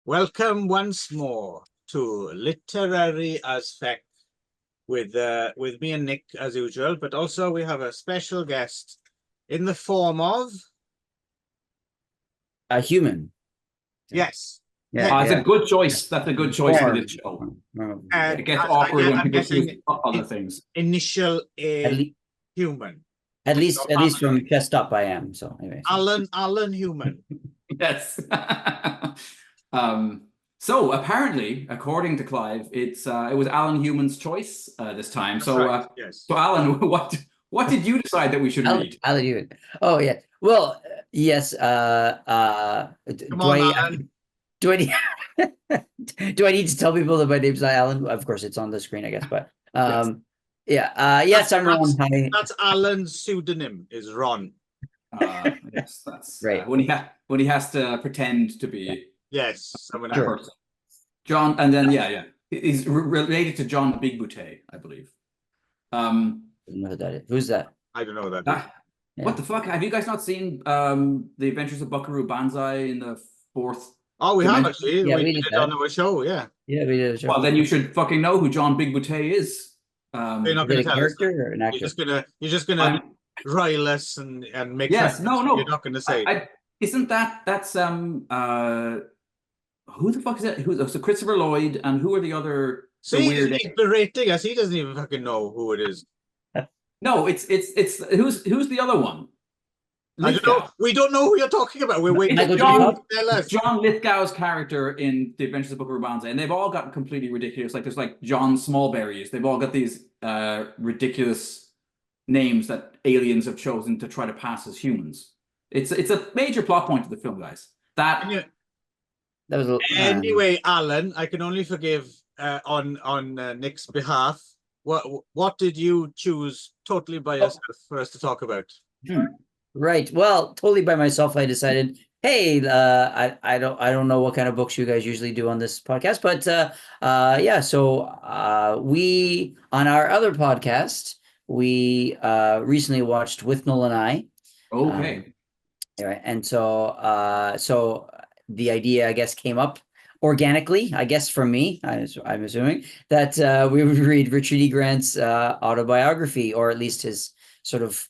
Welcome once more to Literary as FECK with me and Nick as usual, but also we have a special guest in the form of a human. Yes. Yeah, it's a good choice. That's a good choice for this show. It gets awkward when people choose other things. Initial human. At least from chest up, I am. So anyway. Alan Human. Yes. So apparently, according to Clive, it was Alan Human's choice this time. That's right. Yes. So Alan, what did you decide that we should read? Alan Human. Oh yeah. Well, yes. Come on, Alan. Do I need to tell people that my name's not Alan? Of course, it's on the screen, I guess. But yes, I'm Ron. That's Alan's pseudonym is Ron. Yes, that's right. When he has to pretend to be someone else. Sure. John, and then he's related to John Big Boutte, I believe. I don't know who that is. Who's that? I don't know who that is. What the fuck? Have you guys not seen The Adventures of Buckaroo Banzai in the fourth? Oh, we have actually. Yeah, we did it on our show. Yeah, we did a show. Well, then you should fucking know who John Big Boutte is. You're not going to tell character or an actor? You're just gonna rile us and make. Yes, no. You're not going to say. Isn't that's who the fuck is that? So Christopher Lloyd, and who are the other? See, he's berating us. He doesn't even fucking know who it is. No, it's who's the other one? I don't know. We don't know who you're talking about. We're waiting for John Lithgow's character in The Adventures of Buckaroo Banzai, and they've all got completely ridiculous. Like there's like John Smallberries. They've all got these ridiculous names that aliens have chosen to try to pass as humans. It's a major plot point of the film, guys. Anyway, Alan, I can only forgive on Nick's behalf. What did you choose totally by yourself for us to talk about? Right. Well, totally by myself, I decided, hey, I don't know what kind of books you guys usually do on this podcast, but so we on our other podcast, we recently watched With Noel and I. Okay. And so the idea, I guess, came up organically, I guess, from me. I'm assuming that we would read Richard E. Grant's autobiography, or at least his sort of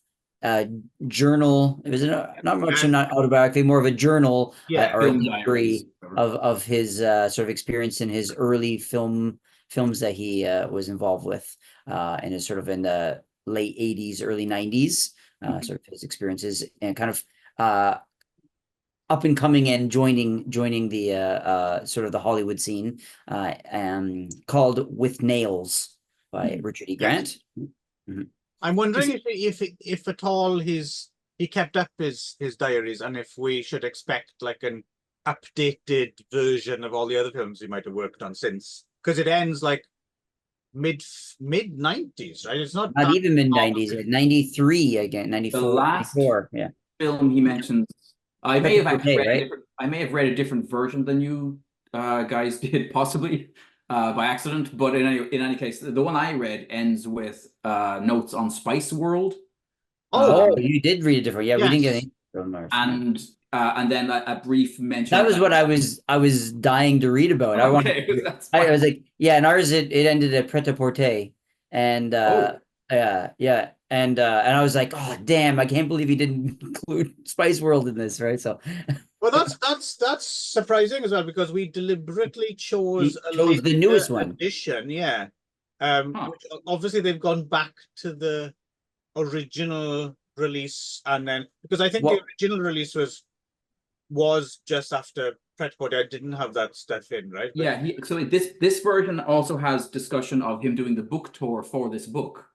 journal. It was not much not autobiography, more of a journal or a diary of his sort of experience in his early films that he was involved with and is sort of in the late 80s, early 90s, sort of his experiences and kind of up and coming and joining the sort of the Hollywood scene, called With Nails by Richard E. Grant. Mm-hmm. I'm wondering if at all he kept up his diaries, and if we should expect like an updated version of all the other films he might have worked on since, because it ends like mid 90s, right? It's not even mid 90s, 93 again, 94. The last 94, film he mentions, I may have read a different version than you guys did, possibly. By accident, but in any case, the one I read ends with notes on Spice World. You did read a different. Yeah, we didn't get any. And then a brief mention. That was what I was dying to read about. I was like, and ours it ended at Pret-a-Porter, and and I was like, oh damn, I can't believe he didn't include Spice World in this, right? So. Well, that's surprising as well, because we deliberately chose the newest one edition, which obviously they've gone back to the original release, and then because I think the original release was just after Pret-a-Porter. I didn't have that stuff in, right? But, so this version also has discussion of him doing the book tour for this book,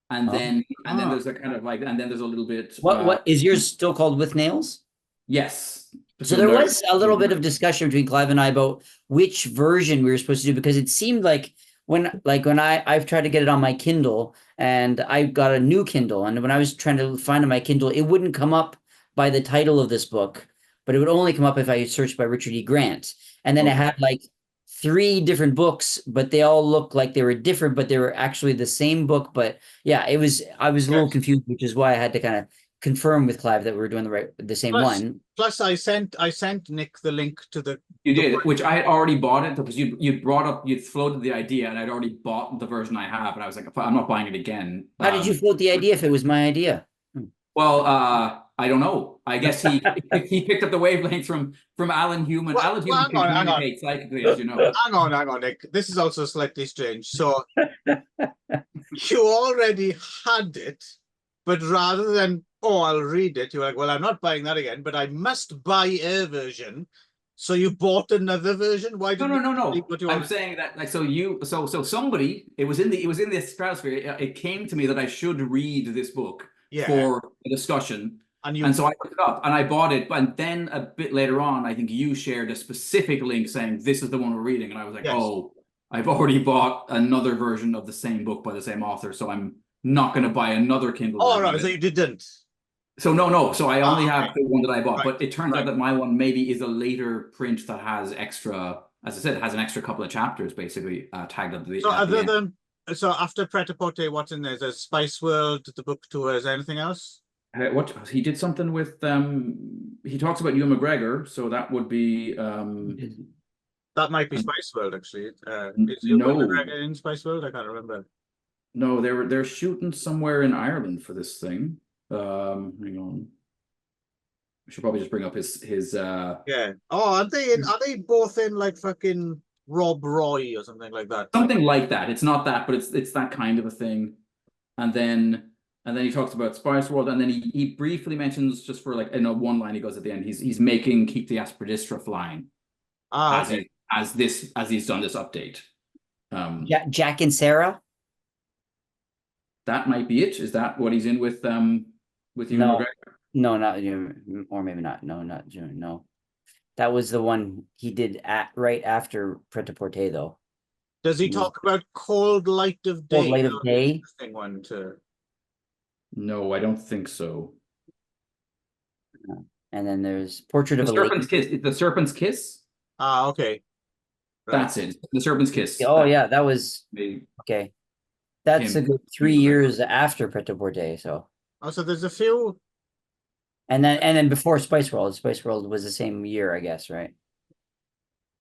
and then there's a kind of like, and then there's a little bit. What is yours still called With Nails? Yes. So there was a little bit of discussion between Clive and I about which version we were supposed to do, because it seemed like when I've tried to get it on my Kindle, and I got a new Kindle, and when I was trying to find on my Kindle, it wouldn't come up by the title of this book, but it would only come up if I searched by Richard E. Grant. And then it had like 3 different books, but they all looked like they were different, but they were actually the same book. But I was a little confused, which is why I had to kind of confirm with Clive that we were doing the same Plus- one. Plus, I sent Nick the link to the. You did, which I had already bought it because you'd floated the idea, and I'd already bought the version I have, and I was like, I'm not buying it again. How did you float the idea if it was my idea? Well, I don't know. I guess he picked up the wavelength from Alan Human. Well, Alan Human can hang on. communicate psychically, as you know. Hang on, Nick. This is also slightly strange. So you already had it, but rather than, oh, I'll read it, you're like, well, I'm not buying that again, but I must buy a version. So you bought another version? Why did No. what you I'm already... saying that like so somebody, it was in the stratosphere. It came to me that I should read this book for a discussion. And so I looked it up and I bought it. But then a bit later on, I think you shared a specific link saying this is the one we're reading. And I was like, oh, I've already bought another version of the same book by the same author. So I'm not going to buy another Kindle. Oh, right. So you didn't. So no. So I only have the one that I bought. Right. But it turns out that my one maybe is a later print that has extra, as I said, it has an extra couple of chapters basically tagged at the So at the end. So after Pret-a-Porter, what's in there? There's Spice World, the book tour. Is there anything else? What he did something with he talks about Ewan McGregor, so that would be That might be Spice World actually. Is no. Ewan McGregor in Spice World? I can't remember. No, they're shooting somewhere in Ireland for this thing. Hang on. We should probably just bring up his yeah. Oh, are they both in like fucking Rob Roy or something like that? Something like that. It's not that, but it's that kind of a thing. And then he talks about Spice World, and then he briefly mentions, just for like in a one line, he goes at the end, he's making Keep the Aspidistra Flying. Okay. As he's done this update. Jack and Sarah. That might be it. Is that what he's in with Ewan McGregor? No, not June, or maybe not. No, not June. No, that was the one he did right after Pret-a-Porter, though. Does he talk about Cold Light of Day? Cold Light of Day. One too. No, I don't think so. And then there's Portrait of The a Serpent's Lady. Kiss. The Serpent's Kiss. Ah, okay. Right. That's it. The Serpent's Kiss. Oh yeah, that was okay. That's him. a good 3 years after Pret-a-Porter. So. Oh, so there's a few. And then before Spice World. Spice World was the same year, I guess, right?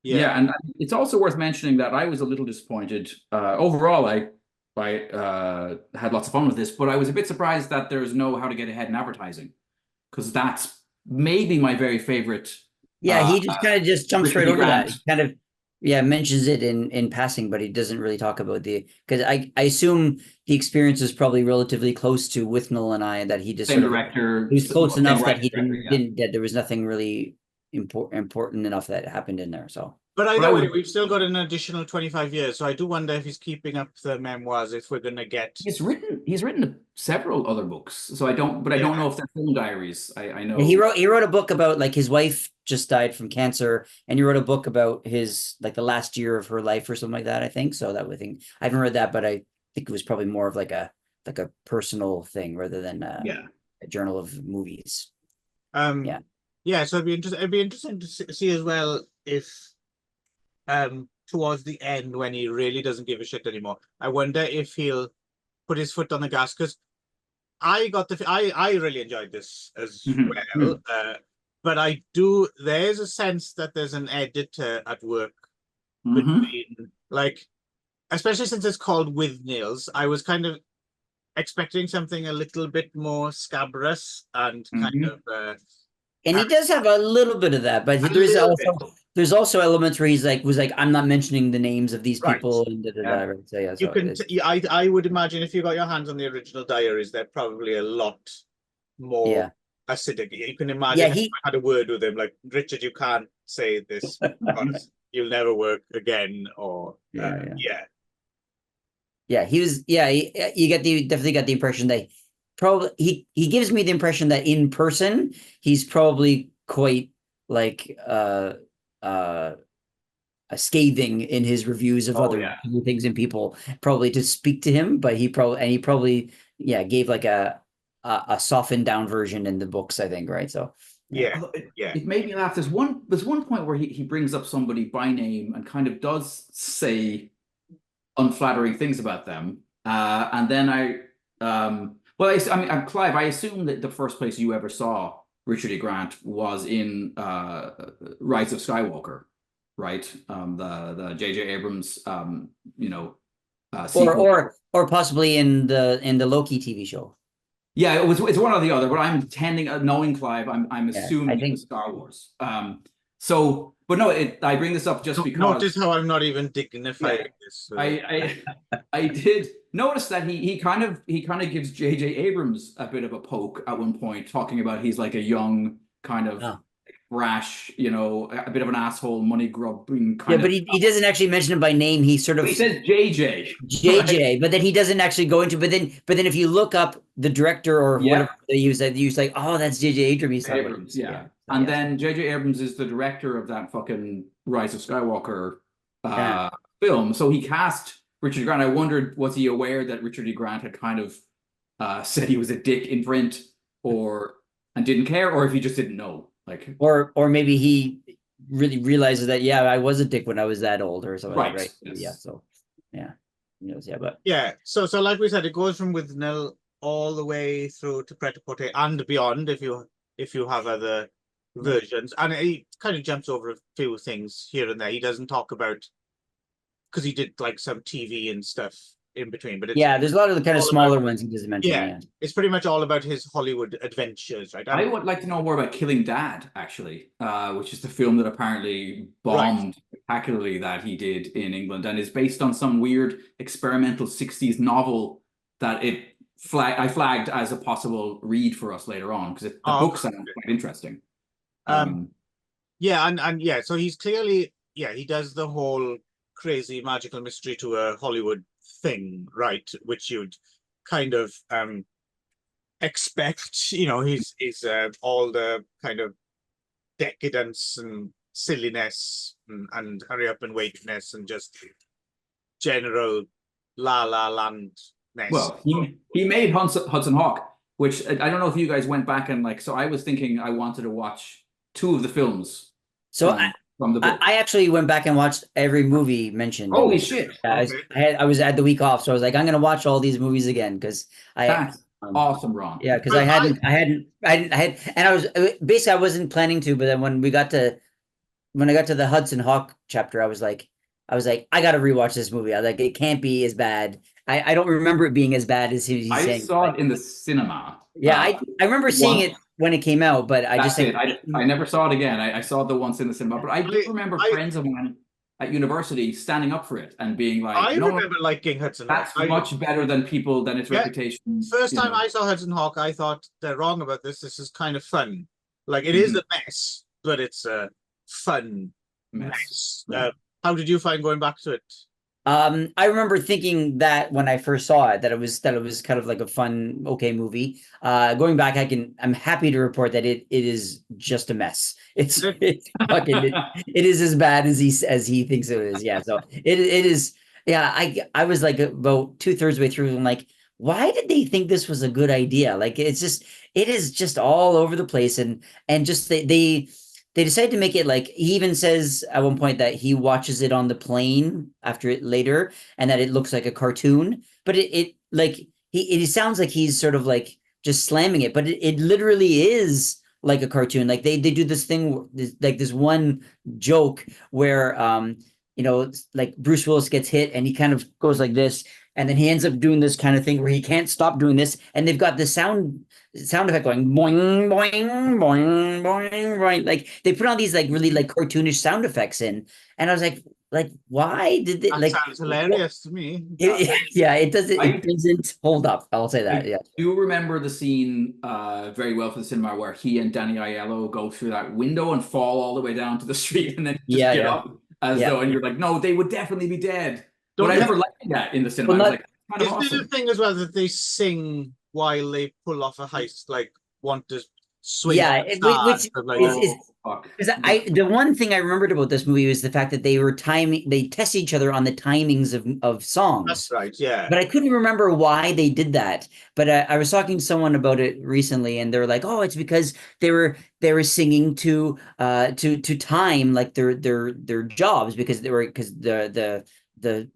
Yeah, and it's also worth mentioning that I was a little disappointed. Overall, I had lots of fun with this, but I was a bit surprised that there's no How to Get Ahead in Advertising, because that's maybe my very favorite. Yeah, he just kind of just jumps right over Grant. that. He kind of mentions it in passing, but he doesn't really talk about because I assume the experience is probably relatively close to Withnell and I, that he just Same sort of, director. he was close enough that he director, didn't that there was nothing really important enough that happened in there. So. But either way, we've still got an additional 25 years, so I do wonder if he's keeping up the memoirs, if we're going to get... He's written several other books, so I don't know if they're film diaries. I know. He wrote a book about, like, his wife just died from cancer, and he wrote a book about his, like, the last year of her life or something like that, I think. So that would think, I haven't read that, but I think it was probably more of like a personal thing rather than a journal of movies. So it'd be interesting to see as well if towards the end, when he really doesn't give a shit anymore, I wonder if he'll put his foot on the gas, because I really enjoyed this as well, but there's a sense that there's an editor at work between, like, especially since it's called With Nails, I was kind of expecting something a little bit more scabrous and kind of and he does have a little bit of that, but there's also elements where he's like, I'm not mentioning the names of these people. And right? So yeah, I would imagine if you got your hands on the original diaries, they're probably a lot more acidic. You can imagine if I had a word with him, like, Richard, you can't say this because you'll never work again, or he definitely got the impression that he gives me the impression that in person he's probably quite like scathing in his reviews of other things and people, probably to speak to him, but he probably gave like a softened down version in the books, I think, right? So it made me laugh. There's one point where he brings up somebody by name and kind of does say unflattering things about them, and then Well, I mean, Clive, I assume that the first place you ever saw Richard E. Grant was in Rise of Skywalker, right? The J.J. Abrams, sequel. Or possibly in the Loki TV show. Yeah, it's one or the other, but I'm tending, knowing Clive, I'm Yeah, assuming I think it was Star Wars. But no, I bring this up just because Notice how I'm not even dignifying this. I did notice that he kind of gives J.J. Abrams a bit of a poke at one point, talking about he's like a young kind of Oh. brash, a bit of an asshole, money grubbing Yeah, kind but of. he doesn't actually mention him by name. He sort of He says JJ. JJ, but then he doesn't actually go into. But then if you look up the director or Yeah. whatever they use, that you like, oh, that's JJ Abrams. Abrams, yeah. So, And yes. then J.J. Abrams is the director of that fucking Rise of Skywalker Yeah. film. So he cast Richard E. Grant. I wondered, was he aware that Richard E. Grant had kind of said he was a dick in print and didn't care, or if he just didn't know? Like, or maybe he really realizes that, yeah, I was a dick when I was that old or something. Right. Right. Yes. Yeah. So yeah. Who knows? Yeah, but Yeah, so like we said, it goes from with nil all the way through to Pret-a-Porter and beyond if you have other versions. And he kind of jumps over a few things here and there. He doesn't talk about, because he did like some TV and stuff in between, but it's yeah, there's a lot of the kind of all smaller about- ones he doesn't mention. yeah, Yeah. it's pretty much all about his Hollywood adventures, right? I And would like to know more about Killing Dad, actually, which is the film that apparently bombed spectacularly that he did in England, and is based on some weird experimental 60s novel that I flagged as a possible read for us later on, because the book sounds quite interesting. yeah, and yeah, so he's clearly, yeah, he does the whole crazy magical mystery to a Hollywood thing, right? Which you'd kind of expect, he's all the kind of decadence and silliness and hurry up and waitness and just general la la landness. Well, he made Hudson Hawk, which I don't know if you guys went back and so I was thinking I wanted to watch 2 of the films. So from the book. I actually went back and watched every movie mentioned. Holy shit! I was at the week off, so I was like, I'm gonna watch all these movies again because That's awesome, Ron. Yeah, because I had, and I was basically I wasn't planning to, but then when I got to the Hudson Hawk chapter, I was like, I gotta rewatch this movie. I was like, it can't be as bad. I don't remember it being as bad as he's saying. I saw it in the cinema. Yeah, I remember seeing it when it came out, but I just think I never saw it again. I saw it the once in the cinema, but I do remember friends of mine at university standing up for it and being like, I remember liking Hudson Hawk. That's much better than its reputation. First time I saw Hudson Hawk, I thought they're wrong about this. This is kind of fun. Like, it is a mess, but it's a fun mess. How did you find going back to it? I remember thinking that when I first saw it, that it was kind of like a fun, okay movie. Going back, I'm happy to report that it is just a mess. It's fucking it is as bad as he thinks it is. Yeah, so it is. Yeah, I was like about 2/3 way through. I'm like, why did they think this was a good idea? Like, it is just all over the place, and just they decided to make it like, he even says at one point that he watches it on the plane after it later and that it looks like a cartoon, but it sounds like he's sort of like just slamming it, but it literally is like a cartoon. Like they do this thing, like this one joke where, like Bruce Willis gets hit and he kind of goes like this, and then he ends up doing this kind of thing where he can't stop doing this, and they've got the sound effect going boing boing boing boing boing. Like they put all these like really like cartoonish sound effects in, and I was like why did they That sounds hilarious to me. It doesn't hold up. I'll say that. I do remember the scene very well for the cinema where he and Danny Aiello go through that window and fall all the way down to the street and then just get up as though, and you're like, no, they would definitely be dead. But I never liked that in the cinema. Well, I was like, kind of awesome. The thing as well that they sing while they pull off a heist, like want to swing. Yeah, which is the one thing I remembered about this movie was the fact that they test each other on the timings of songs. That's right, yeah. But I couldn't remember why they did that. But I was talking to someone about it recently, and they were like, "Oh, it's because they were singing to time like their jobs because the the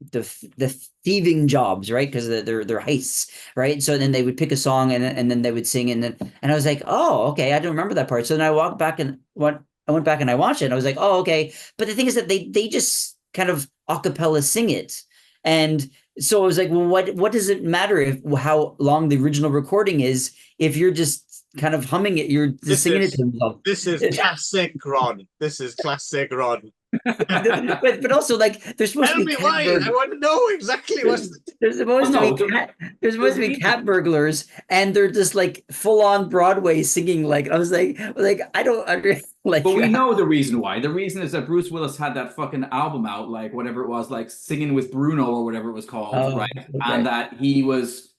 thieving jobs, right? Because they're heists, right? So then they would pick a song and then they would sing and I was like, oh, okay, I don't remember that part. So then I walked back and I went back and I watched it and I was like, oh, okay. But the thing is that they just kind of a cappella sing it. And so I was like, well, what does it matter if how long the original recording is if you're just kind of humming it, you're just singing it to yourself. This is classic Ron. This is classic Ron. but also like there's supposed Tell to be me why. I want to know exactly what's there's supposed to be cat burglars and they're just like full on Broadway singing. Like I was like I don't understand. Like, but we know the reason why. The reason is that Bruce Willis had that fucking album out, like whatever it was, like Singing with Bruno or whatever it was called, right? Okay. And that he was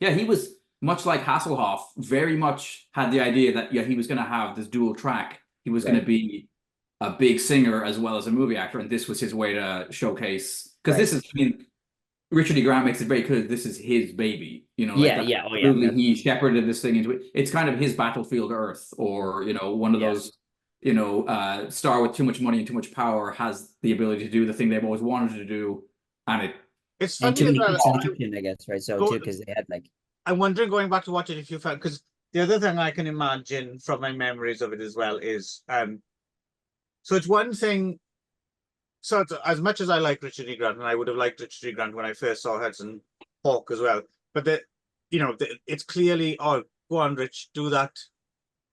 much like Hasselhoff, very much had the idea that he was going to have this dual track. He was going to be a big singer as well as a movie actor, and this was his way to showcase. Because this is, I mean, Richard E. Grant makes it very clear this is his baby. You know, like he shepherded this thing into it. It's kind of his battlefield Earth, or one of those. Star with too much money and too much power has the ability to do the thing they've always wanted to do, and it's funny too many cooks in the kitchen, I guess, right? So too, because they had like. I'm wondering, going back to watch it, if you found, because the other thing I can imagine from my memories of it as well is, so it's one thing. So as much as I like Richard E. Grant, and I would have liked Richard E. Grant when I first saw Hudson Hawk as well, but it's clearly, oh, go on, Rich, do that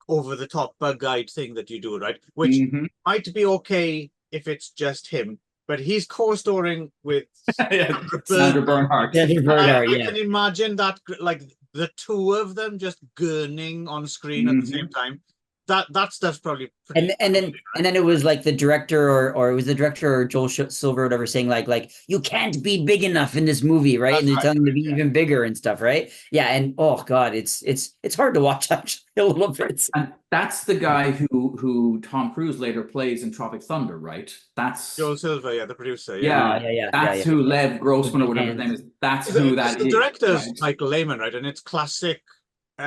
over the top bug guide thing that you do, right? Which might be okay if it's just him, but he's co-storing with Sandra Bernhard. I can imagine that, like the two of them just gurning on screen at the same time. That stuff's probably and then it was like the director or it was the director or Joel Silver or whatever saying like you can't be big enough in this movie, right? And they're telling him to be even bigger and stuff, right? Yeah, and oh god, it's hard to watch actually a little bit. And that's the guy who Tom Cruise later plays in Tropic Thunder, right? That's Joel Silver, the producer. That's who Lev Grossman or whatever his name is. That's who that is. The director's Michael Lehman, right? And it's classic.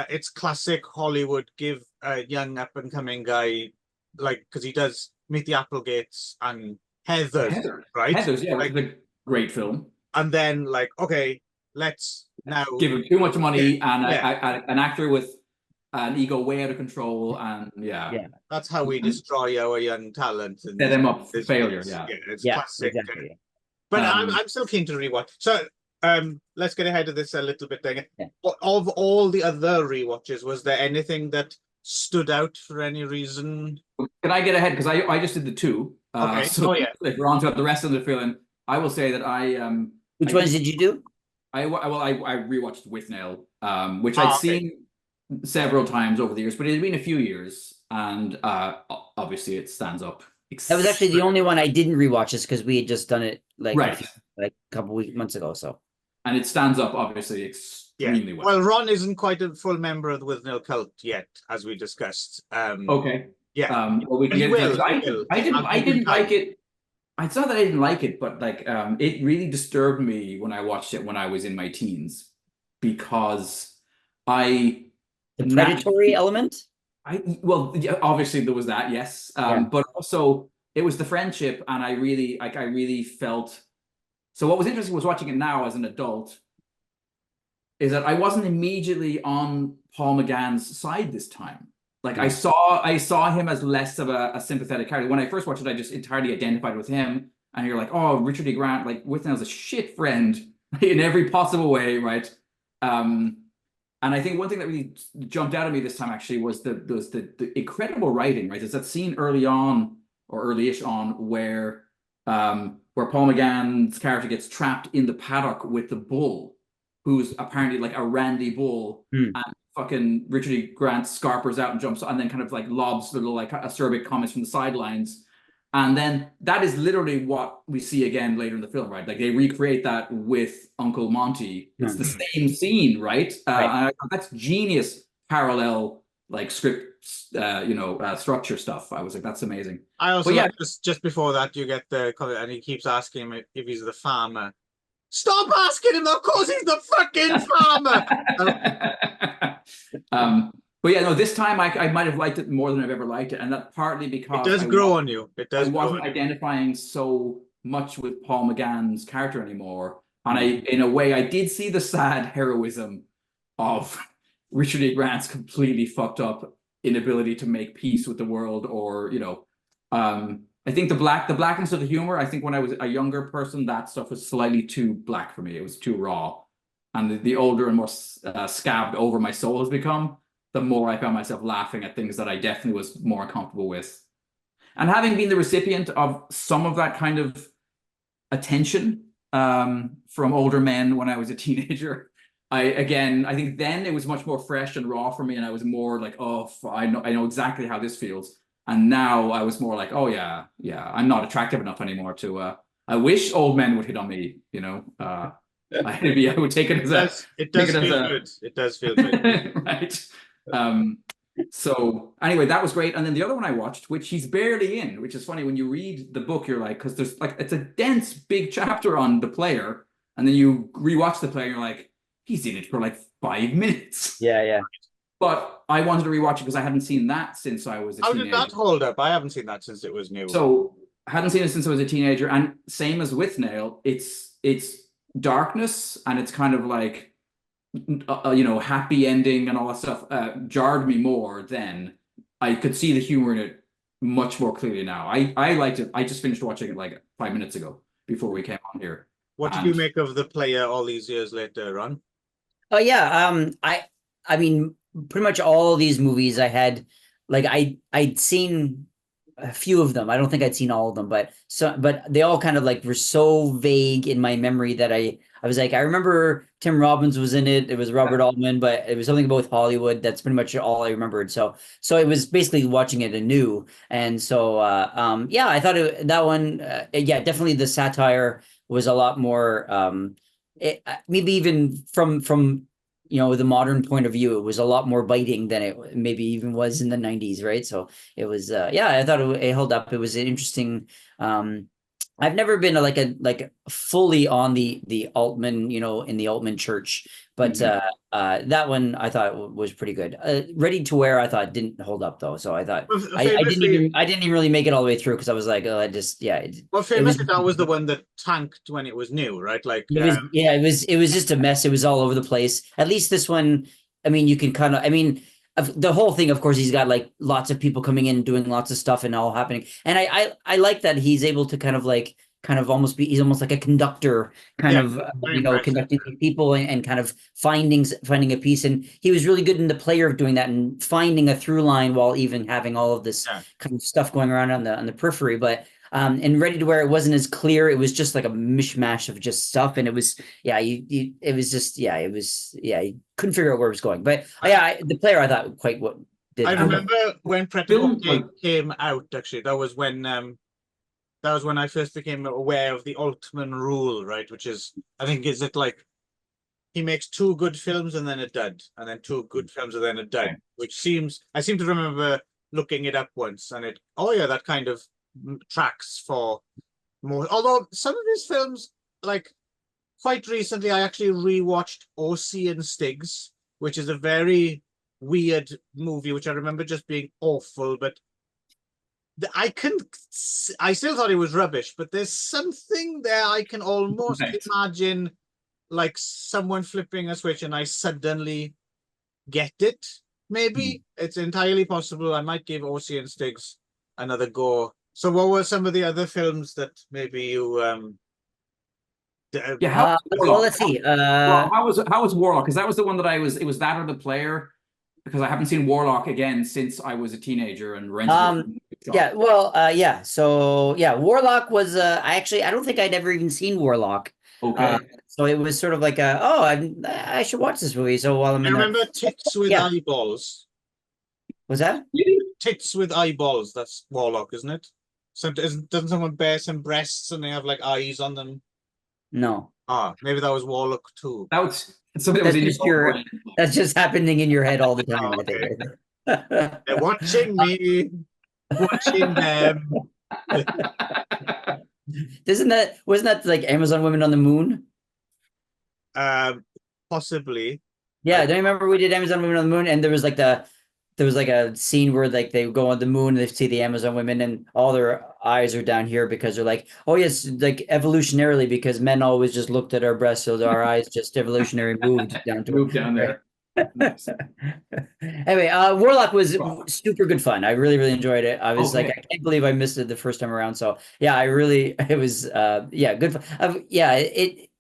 It's classic Hollywood. Give a young up and coming guy, like, because he does Meet the Applegates and Heather, right? Heather's, like a great film. And then like, okay, let's now give him too much money and an actor with an ego way out of control, and that's how we destroy our young talent and set them up for failure. It's classic. Exactly. But I'm still keen to rewatch. So let's get ahead of this a little bit then. Of all the other rewatches, was there anything that stood out for any reason? Can I get ahead? Because I just did the two. Okay. So if we're on to the rest of the film, I will say that I Which ones did you do? I rewatched Withnail, which I'd seen several times over the years, but it had been a few years, and obviously it stands up. That was actually the only one I didn't rewatch, is because we had just done it like a couple months ago. So, and it stands up obviously extremely well. Well, Ron isn't quite a full member of the Withnail cult yet, as we discussed. Okay. Yeah. Well, we can get into it. I didn't like it. It's not that I didn't like it, but like it really disturbed me when I watched it when I was in my teens, because the predatory element. Obviously there was that, yes, but also it was the friendship, and I really felt. So what was interesting was watching it now as an adult, is that I wasn't immediately on Paul McGann's side this time. Like I saw him as less of a sympathetic character. When I first watched it, I just entirely identified with him. And you're like, oh, Richard E. Grant, like Withnail's a shit friend in every possible way, right? And I think one thing that really jumped out at me this time actually was the incredible writing, right? There's that scene early on, or early-ish on, where Paul McGann's character gets trapped in the paddock with the bull, who's apparently like a randy bull, and fucking Richard E. Grant scarpers out and jumps, and then kind of like lobs little like acerbic comments from the sidelines. And then that is literally what we see again later in the film, right? Like they recreate that with Uncle Monty. It's the same scene, right? That's genius parallel like script, structure stuff. I was like, that's amazing. I also like just before that, you get the comment, and he keeps asking him if he's the farmer. Stop asking him! Of course he's the fucking farmer. But yeah, no, this time I might have liked it more than I've ever liked it, and that partly because it does grow on you. It does. I wasn't identifying so much with Paul McGann's character anymore. And in a way, I did see the sad heroism of Richard E. Grant's completely fucked up inability to make peace with the world, or I think the blackness of the humor. I think when I was a younger person, that stuff was slightly too black for me. It was too raw, and the older and more scabbed over my soul has become, the more I found myself laughing at things that I definitely was more comfortable with. And having been the recipient of some of that kind of attention from older men when I was a teenager, I think then it was much more fresh and raw for me, and I was more like, oh, I know exactly how this feels. And now I was more like, oh yeah, I'm not attractive enough anymore to. I wish old men would hit on me, I would take it as it does feel good. It does feel good. Right. So anyway, that was great. And then the other one I watched, which he's barely in, which is funny when you read the book, you're like, because there's like, it's a dense big chapter on the player, and then you rewatch the player, and you're like, he's in it for like 5 minutes. Yeah. But I wanted to rewatch it because I hadn't seen that since I was a teenager. How did that hold up? I haven't seen that since it was new. So I hadn't seen it since I was a teenager, and same as with Nail, it's darkness, and it's kind of like, happy ending and all that stuff jarred me more then. I could see the humor in it much more clearly now. I liked it. I just finished watching it like 5 minutes ago before we came on here. What did you make of the player all these years later, Ron? Oh yeah, I mean, pretty much all of these movies I had, like I'd seen a few of them. I don't think I'd seen all of them, but they all kind of like were so vague in my memory that I was like, I remember Tim Robbins was in it. It was Robert Altman, but it was something about Hollywood. That's pretty much all I remembered. So it was basically watching it anew. And so, I thought that one, definitely the satire was a lot more, maybe even from the modern point of view, it was a lot more biting than it maybe even was in the 90s, right? So it was, I thought it held up. It was an interesting. I've never been like fully on the Altman, in the Altman church, but that one I thought was pretty good. Ready to Wear I thought didn't hold up though, so I thought I didn't even really make it all the way through because I was like, Well, famously that was the one that tanked when it was new, right? Like it was just a mess. It was all over the place. At least this one, I mean, you can kind of, the whole thing, of course, he's got like lots of people coming in and doing lots of stuff and all happening. And I like that he's able to kind of almost he's almost like a conductor conducting people and kind of finding a piece. And he was really good in the player of doing that and finding a through line while even having all of this kind of stuff going around on the periphery. But and Ready to Wear, it wasn't as clear. It was just like a mishmash of just stuff, and it was you couldn't figure out where it was going. But the player I thought quite what did. I remember when Predator came out. Actually, that was when I first became aware of the Altman rule, right? Which is, I think, is it like he makes 2 good films and then a dud, and then 2 good films and then a dud. Which I seem to remember looking it up once, and that kind of tracks for more. Although some of his films, like quite recently, I actually rewatched O.C. and Stiggs, which is a very weird movie, which I remember just being awful. But I still thought it was rubbish. But there's something there I can almost imagine, like someone flipping a switch, and I suddenly get it. Maybe it's entirely possible. I might give O.C. and Stiggs another go. So what were some of the other films that maybe you let's see. How was Warlock? Because that was the one that it was that or The Player, because I haven't seen Warlock again since I was a teenager and rented it. So Warlock was I don't think I'd ever even seen Warlock. Okay. So it was sort of like I should watch this movie. So while I'm in remember Tits with Eyeballs. Was that? Tits with Eyeballs, that's Warlock, isn't it? So doesn't someone bear some breasts and they have like eyes on them? No. Maybe that was Warlock too. That's just happening in your head all the time. They're watching me, watching them. Wasn't that like Amazon Women on the Moon? Possibly. Yeah, don't you remember we did Amazon Women on the Moon, and there was like a scene where like they go on the moon and they see the Amazon women and all their eyes are down here because they're like, oh yes, like evolutionarily, because men always just looked at our breasts, so our eyes just evolutionary moved down to Move down right? there. Nice. Anyway, Warlock was super good fun. I really, really enjoyed it. I was like, Okay. I can't believe I missed it the first time around. So yeah, it was, yeah, good. Yeah,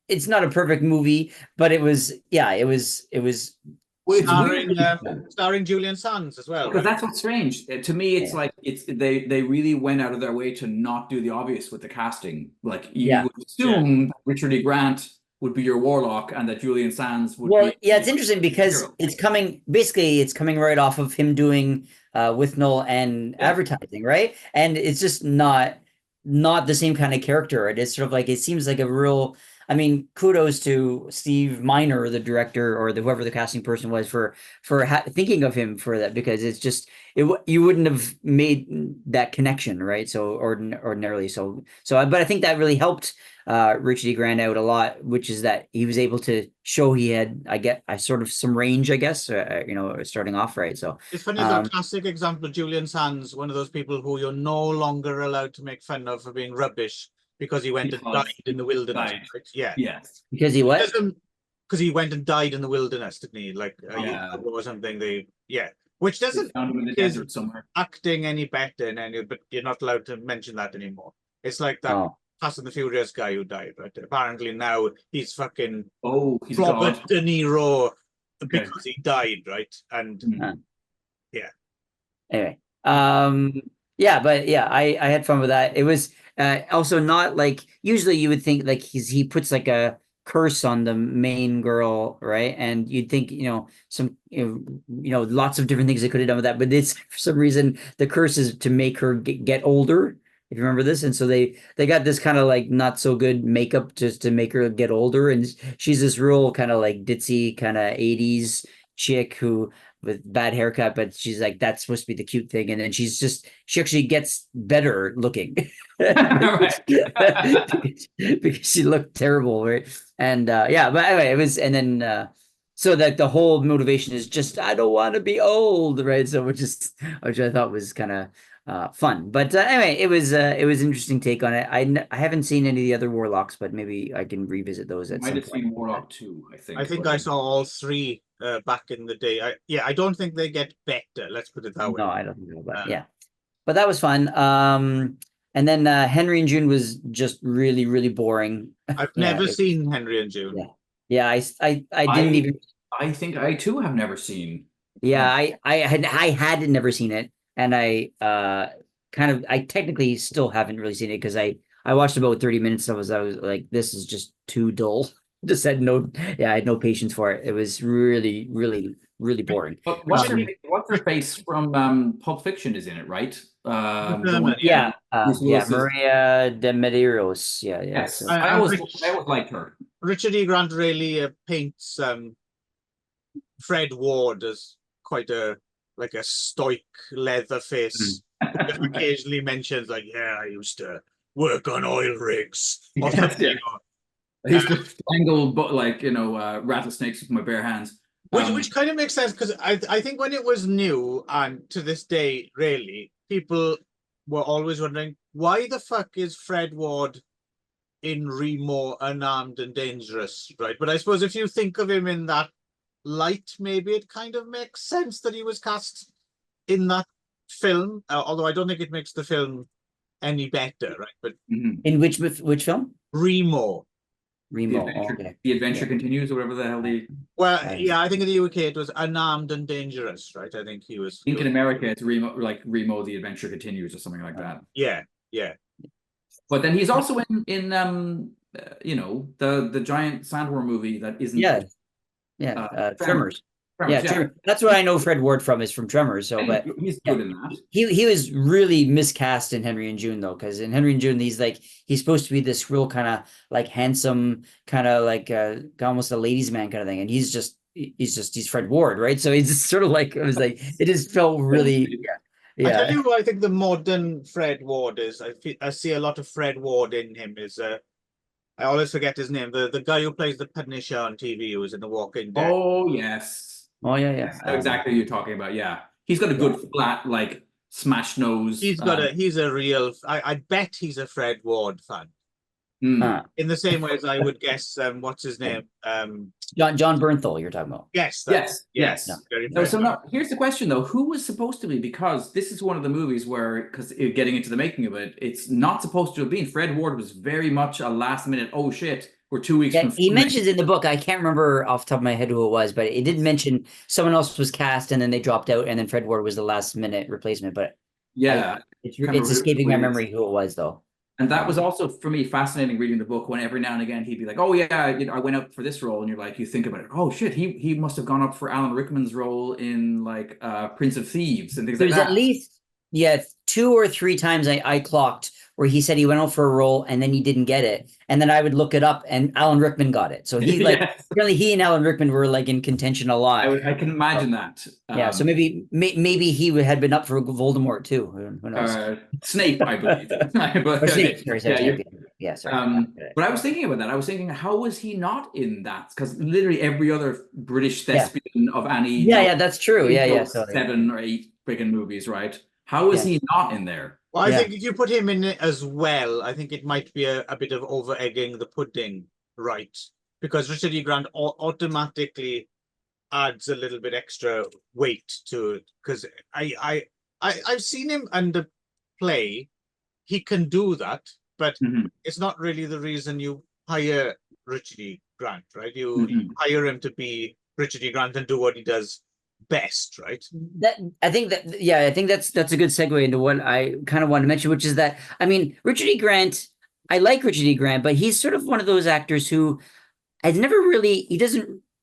it's not a perfect movie, but it was, yeah, it was. Well, it's weird. Starring Julian Sands as well, Because right? that's what's strange. To me, it's Yeah. like they really went out of their way to not do the obvious with the casting. Like you Yeah. would assume that Richard E. Grant would be your Warlock and that Julian Sands would Well, be yeah, it's interesting because hero. it's coming right off of him doing Withnell and Yeah. advertising, right? And it's just not the same kind of character. It is sort of like, it seems like a real, I mean, kudos to Steve Miner, the director, or whoever the casting person was, for thinking of him for that, because it's just you wouldn't have made that connection, right? So ordinarily, but I think that really helped Richard E. Grant out a lot, which is that he was able to show he had, I sort of some range, I guess, starting off, right? So It's funny, it's a classic example of Julian Sands, one of those people who you're no longer allowed to make fun of for being rubbish because he went and died in the wilderness. Right? Yeah. Yes. because he what? Because he went and died in the wilderness, didn't he? Like Yeah. or something. Which doesn't Found him in the make desert his somewhere. acting any better, but you're not allowed to mention that anymore. It's like that Fast and the Furious guy who died, right? Apparently now he's fucking He's Robert God. De Niro because he died, right? And yeah. Anyway, yeah, but yeah, I had fun with that. It was also not like, usually you would think like he puts like a curse on the main girl, right? And you'd think, some lots of different things they could have done with that, but it's, for some reason, the curse is to make her get older, if you remember this. And so they got this kind of like not so good makeup just to make her get older, and she's this real kind of like ditzy kind of 80s chick who with bad haircut, but she's like, that's supposed to be the cute thing, and then she actually gets better looking because she looked terrible, right? And yeah, but anyway, it was, and then so that the whole motivation is just, I don't want to be old, right? So which I thought was kind of fun. But anyway, it was an interesting take on it. I haven't seen any of the other Warlocks, but maybe I can revisit those at some point. Might have seen Warlock 2, I think. I think I saw all three back in the day. I don't think they get better. Let's put it that way. No, I don't think so, but yeah. But that was fun. And then Henry and June was just really, really boring. I've never seen Henry and June. Yeah, I didn't even. I think I too have never seen. Yeah, I had never seen it, and I technically still haven't really seen it, because I watched about 30 minutes of it. I was like, this is just too dull. Just had I had no patience for it. It was really, really, really boring. But what's her face from Pulp Fiction is in it, right? Maria de Medeiros. Yeah. Yes, I always liked her. Richard E. Grant really paints Fred Ward as quite a stoic leather face. Who occasionally mentions like, yeah, I used to work on oil rigs or something. I used to strangle rattlesnakes with my bare hands. Which kind of makes sense, because I think when it was new, and to this day, really, people were always wondering, why the fuck is Fred Ward in Remo Unarmed and Dangerous, right? But I suppose if you think of him in that light, maybe it kind of makes sense that he was cast in that film, although I don't think it makes the film any better, right? But in which film? Remo. The Adventure Continues, or whatever the hell the. Well, yeah, I think in the UK it was Unarmed and Dangerous, right? I think he was. I think in America it's Remo, The Adventure Continues, or something like that. Yeah. But then he's also in the giant sandworm movie that isn't. Tremors. Tremors. That's what I know Fred Ward from, is from Tremors. So, but he's good in that. He was really miscast in Henry and June, though, because in Henry and June he's supposed to be this real kind of like handsome, kind of like almost a ladies' man kind of thing, and he's Fred Ward, right? So he's just sort of like, it just felt really. Yeah. I tell you who I think the modern Fred Ward is. I see a lot of Fred Ward in him. I always forget his name. The guy who plays the Punisher on TV, who was in The Walking Dead. Oh yes. Oh yeah. Exactly what you're talking about. Yeah, he's got a good flat, like smash nose. He's a real. I bet he's a Fred Ward fan. Huh. In the same way as I would guess, what's his name? John Bernthal, you're talking about. Yes. Yes. Very No, so Fred now here's the question though: who was supposed to be? Because this is one of the movies where, because getting into the making of it, it's not supposed to have been. Fred Ward was very much a last minute. Oh shit, we're 2 weeks from. He mentions in the book. I can't remember off the top of my head who it was, but it did mention someone else was cast and then they dropped out, and then Fred Ward was the last minute replacement. But Yeah, it's escaping my memory who it was though. And that was also, for me, fascinating reading the book, when every now and again he'd be like, oh yeah, I went up for this role. And you're like, you think about it. Oh shit, he must have gone up for Alan Rickman's role in like Prince of Thieves and things like that. There's at least, 2 or 3 times I clocked where he said he went out for a role and then he didn't get it. And then I would look it up and Alan Rickman got it. So he really, he and Alan Rickman were like in contention a lot. I can imagine that. So maybe he had been up for Voldemort too. Who knows? Snape, I believe. Or Snape, sorry. But I was thinking about that. I was thinking, how was he not in that? Because literally every other British thespian of any... Yeah, that's true. Yeah. 7 or 8 freaking movies, right? How is he not in there? Well, I think if you put him in it as well, I think it might be a bit of over-egging the pudding, right? Because Richard E. Grant automatically adds a little bit extra weight to it. Because I've seen him under play. He can do that, but it's not really the reason you hire Richard E. Grant, right? You hire him to be Richard E. Grant and do what he does best, right? I think that's a good segue into what I kind of want to mention, which is that, I mean, Richard E. Grant, I like Richard E. Grant, but he's sort of one of those actors who has never really,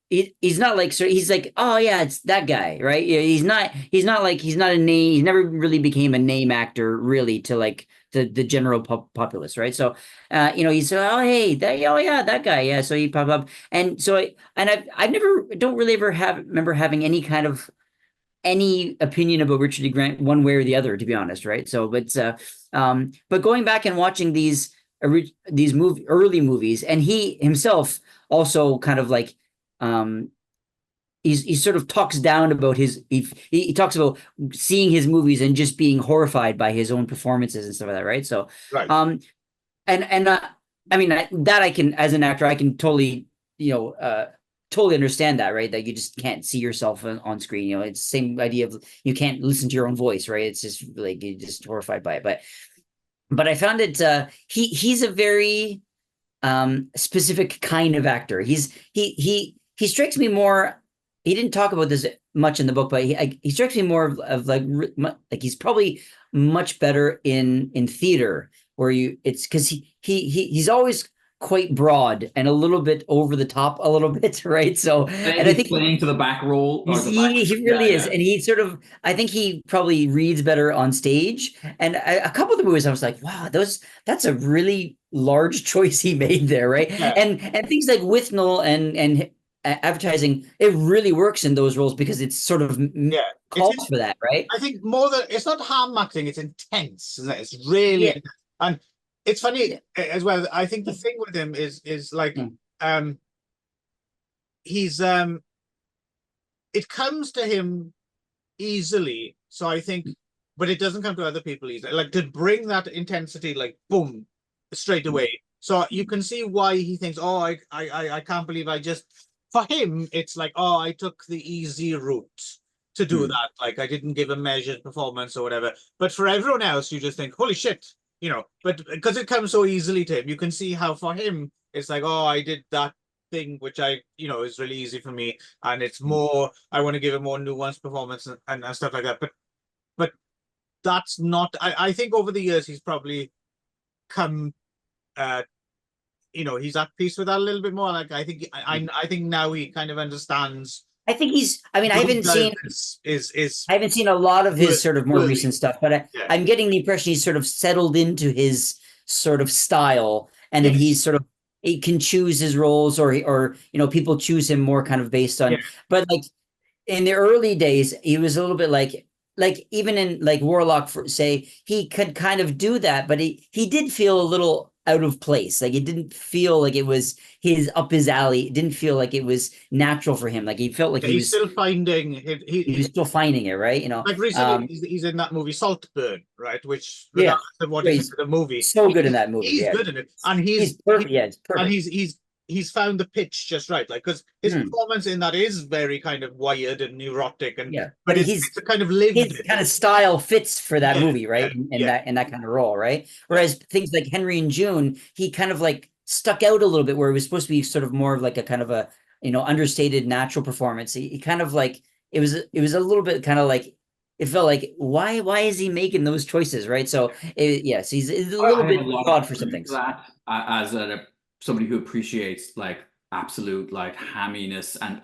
he's not like, so he's like, oh yeah, it's that guy, right? Yeah, he's not a name, he never really became a name actor really to like the general populace, right? So he's that guy, yeah. So he popped up, and so I don't really ever remember having any kind of any opinion about Richard E. Grant one way or the other, to be honest, right? So but going back and watching these early movies, and he himself also kind of like he sort of talks down about he talks about seeing his movies and just being horrified by his own performances and stuff like that, right? So right. I mean that I can, as an actor, I can totally totally understand that, right? That you just can't see yourself on screen. It's the same idea of you can't listen to your own voice, right? It's just like you're just horrified by it. But I found it he's a very specific kind of actor. He strikes me more. He didn't talk about this much in the book, but he strikes me more of like he's probably much better in theater, where it's because he's always quite broad and a little bit over the top a little bit, right? So and I think playing to the back role. He really is. And he sort of, I think he probably reads better on stage. And a couple of the movies I was like, wow, that's a really large choice he made there, right? Yeah. And things like Withnell and advertising, it really works in those roles because it's sort of calls for that, right? I think more than, it's not harm acting, it's intense, isn't it? It's really and it's funny as well. I think the thing with him is like he's it comes to him easily. So I think, but it doesn't come to other people easily. Like to bring that intensity, like boom, straight away. So you can see why he thinks, oh, I can't believe I just. For him, it's like, oh, I took the easy route to do that. Like I didn't give a measured performance or whatever. But for everyone else, you just think, holy shit, but because it comes so easily to him, you can see how for him, it's like, oh, I did that thing, which is really easy for me. And it's more, I want to give a more nuanced performance and stuff like that. But that's not, I think over the years, he's probably come, he's at peace with that a little bit more. Like I think now he kind of understands. I think he's. I mean, I haven't seen a lot of his sort of more recent stuff, but I'm getting the impression he's sort of settled into his sort of style, and that he's sort of he can choose his roles, or people choose him more kind of based on. But like in the early days, he was a little bit like even in like Warlock, say he could kind of do that, but he did feel a little. out of place. Like it didn't feel like it was up his alley. It didn't feel like it was natural for him. Like he felt like he's still finding he was still finding it, right? You know, like recently he's in that movie Saltburn, right? Which yeah, regardless of what you think of the movie, so good in that movie. He's Yeah. good in it, and He's perfect. Yeah, it's perfect. and he's found the pitch just right, like because his performance in that is very kind of wired and neurotic, and yeah, but it's a kind of lived. His kind of style fits for that movie, right? Yeah, In that kind of role, right? Whereas things like Henry and June, he kind of like stuck out a little bit, where it was supposed to be sort of more of like a kind of a, you know, understated natural performance. He kind of like it was a little bit kind of like, it felt like why is he making those choices, right? So yes, he's a little bit broad for some things. That as somebody who appreciates like absolute like hamminess and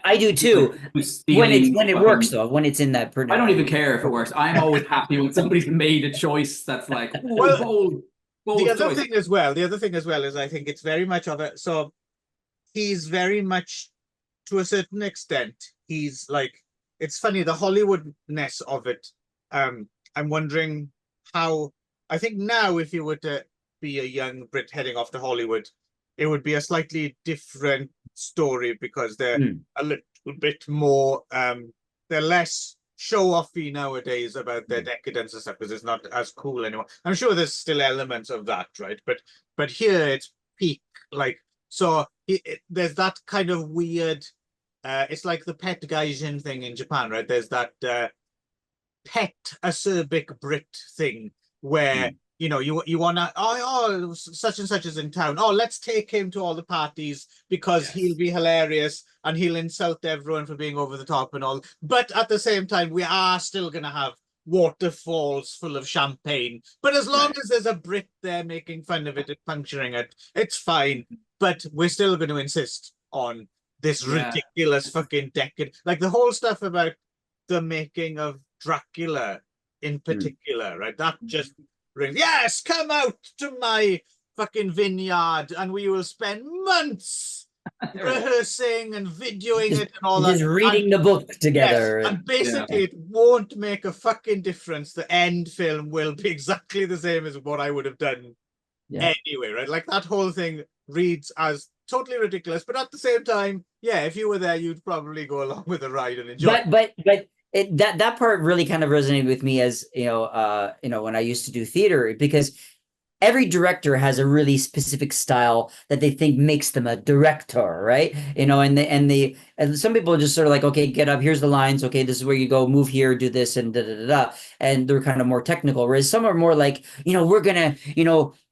I do too. When it works though, when it's in that. I don't even care if it works. I'm always happy when somebody's made a choice that's like bold the other thing as well is I think it's very much of it. So he's very much, to a certain extent, he's like, it's funny, the Hollywoodness of it. I'm wondering how, I think now if you were to be a young Brit heading off to Hollywood, it would be a slightly different story, because they're a little bit more, they're less show-offy nowadays about their decadence and stuff, because it's not as cool anymore. I'm sure there's still elements of that, right? But here it's peak, like, so there's that kind of weird, it's like the pet gaijin thing in Japan, right? There's that pet acerbic Brit thing where you know you want to such and such is in town, let's take him to all the parties because he'll be hilarious and he'll insult everyone for being over the top and all, but at the same time we are still going to have waterfalls full of champagne, but as long as there's a Brit there making fun of it and puncturing it, it's fine. But we're still going to insist on this ridiculous fucking decade, like the whole stuff about the making of Dracula in particular, right? That just rings. Yes, come out to my fucking vineyard and we will spend months rehearsing and videoing it and all that. Just reading the book together. Yes, and basically it won't make a fucking difference. The end film will be exactly the same as what I would have done anyway, right? Like that whole thing reads as totally ridiculous, but at the same time, if you were there, you'd probably go along with the ride and enjoy. But that part really kind of resonated with me, as you know, when I used to do theater, because every director has a really specific style that they think makes them a director, right? You know, and some people are just sort of like, okay, get up, here's the lines, okay, this is where you go, move here, do this, and and they're kind of more technical. Whereas some are more like, we're gonna,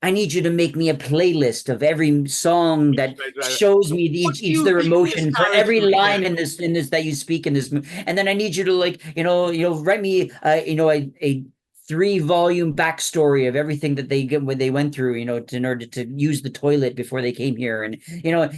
I need you to make me a playlist of every song that shows me each their emotion for every line in this that you speak in this, and then I need you to like, write me, a 3-volume backstory of everything that they get when they went through, in order to use the toilet before they came here, and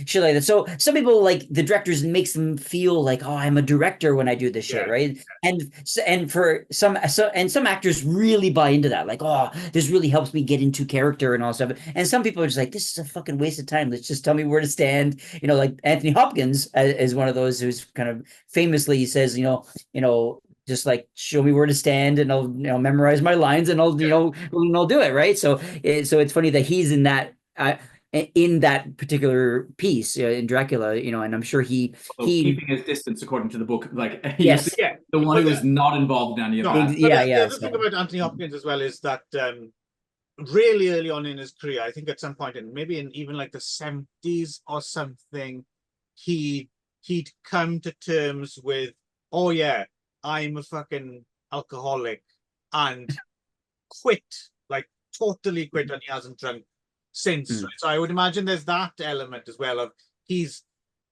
shit like that. So some people, like the directors, makes them feel like, oh, I'm a director when I do this shit, right? And for some actors really buy into that, like, oh, this really helps me get into character and all stuff. And some people are just like, this is a fucking waste of time. Let's just tell me where to stand. Like Anthony Hopkins is one of those who's kind of famously says, just like show me where to stand and I'll memorize my lines and I'll I'll do it, right? So it's funny that he's in that particular piece in Dracula, and I'm sure he keeping his distance according to the book, like he's the one who is not involved in any of that. The other thing about Anthony Hopkins as well is that really early on in his career, I think at some point maybe in even like the 70s or something, he'd come to terms with, I'm a fucking alcoholic, and quit, like totally quit, and he hasn't drunk since. So I would imagine there's that element as well of he's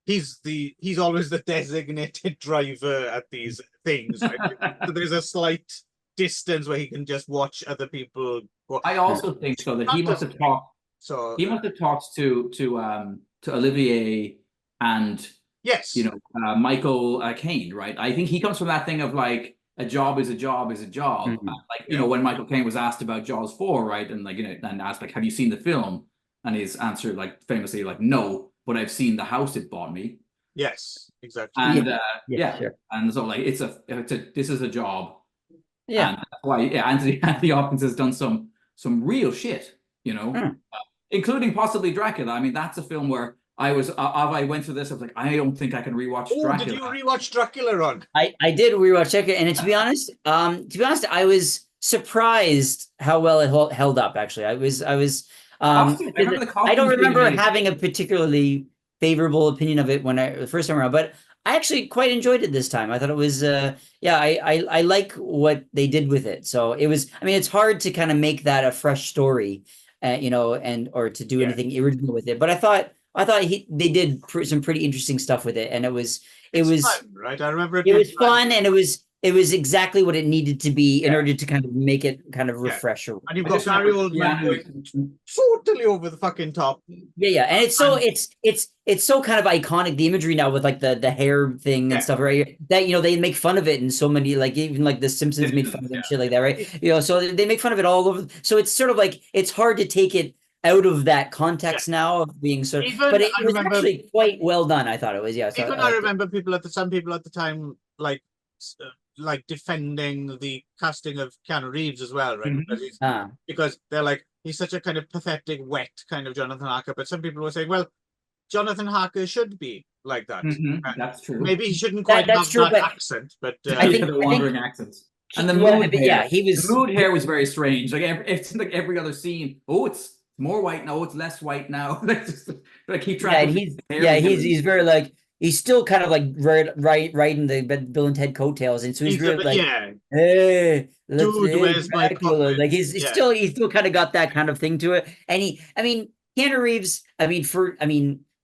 always the designated driver at these things, right? So there's a slight distance where he can just watch other people go. I also think so that he must have talked. So he must have talked to Olivier and Michael Caine, right? I think he comes from that thing of like, a job is a job is a job. Like, when Michael Caine was asked about Jaws 4, right? And like, and asked like, have you seen the film? And his answer, like famously, like, no, but I've seen the house it bought me. Yes, exactly. And and so like, this is a job. Yeah. And that's why Anthony Hopkins has done some real shit, including possibly Dracula. I mean, that's a film where I went through this. I was like, I don't think I can rewatch Oh, Dracula. did you rewatch Dracula, Ron? I did rewatch it, and to be honest, I was surprised how well it held up. Actually, I was Costume- I remember the I don't costumes being remember amazing. having a particularly favorable opinion of it when the first time around, but I actually quite enjoyed it this time. I thought it was I like what they did with it. So it was, I mean, it's hard to kind of make that a fresh story, you know, and or to do anything original with it. But I thought they did some pretty interesting stuff with it, and it was fun, right? I remember it was fun, and it was exactly what it needed to be in Yeah. order to kind of make it kind of refresher. And you've I got just Gary remember Oldman going totally over the fucking top. Yeah, and it's so it's so kind of iconic, the imagery now with like the hair thing and stuff, right? That, you know, they make fun of it in so many, like even like the Simpsons made fun of it and shit like that, right? You know, so they make fun of it all over. So it's sort of like it's hard to take it out of that context now of being sort of, Even but it I was remember- actually quite well done. I thought it was, yeah. So Even I remember some people at the time like defending the casting of Keanu Reeves as well, right? Because they're like, he's such a kind of pathetic, wet kind of Jonathan Harker. But some people were saying, well, Jonathan Harker should be like that. That's true. Maybe he shouldn't quite have that accent, but I think the wandering accents. And the mood hair. The mood hair was very strange. Like it's like every other scene. Oh, it's more white now. It's less white now. Like keep track. He's very like, he's still kind of like riding the Bill and Ted coattails, and so he's really like, hey, dude, where's my puppet? Like he's still kind of got that kind of thing to it. And Keanu Reeves,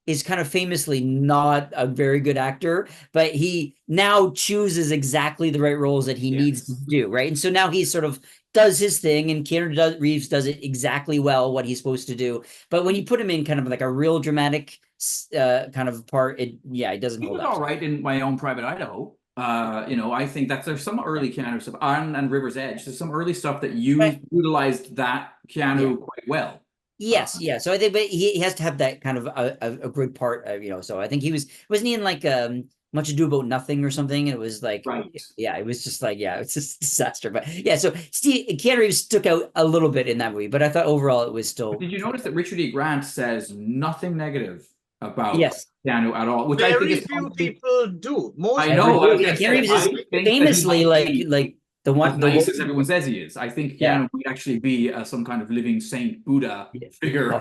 is kind of famously not a very good actor, but he now chooses exactly the right roles that he needs to do, right? And so now he sort of does his thing, and Keanu Reeves does it exactly well, what he's supposed to do. But when you put him in kind of like a real dramatic kind of part, it doesn't hold up. All right, in My Own Private Idaho. You know, I think there's some early Keanu stuff, and River's Edge. There's some early stuff that utilized that Keanu quite well. Yes, yeah. So I think, but he has to have that kind of a good part, you know. So I think wasn't he in like Much Ado About Nothing or something? It was like, it was just like, it's just a disaster. But yeah, so Keanu Reeves stuck out a little bit in that movie, but I thought overall it was still. But did you notice that Richard E. Grant says nothing negative about Keanu at all? Which very I think is few people do. I know. Keanu Reeves is famously like the one nice as everyone says he is. I think Keanu might actually be some kind of living saint Buddha figure,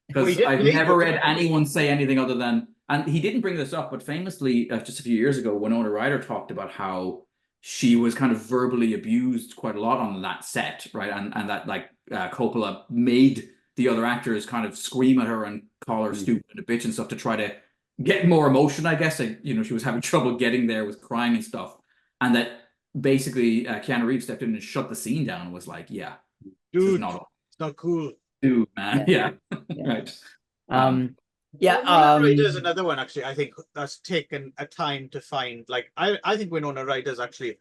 because I've never read anyone say anything other than, and he didn't bring this up, but famously just a few years ago, Winona Ryder talked about how she was kind of verbally abused quite a lot on that set, right? And that like Coppola made the other actors kind of scream at her and call her stupid and a bitch and stuff to try to get more emotion, I guess. You know, she was having trouble getting there with crying and stuff, and that basically Keanu Reeves stepped in and shut the scene down and was like, dude, it's not cool, dude, man. Right. Ryder's another one, actually. I think that's taken a time to find. Like I think Winona Ryder's actually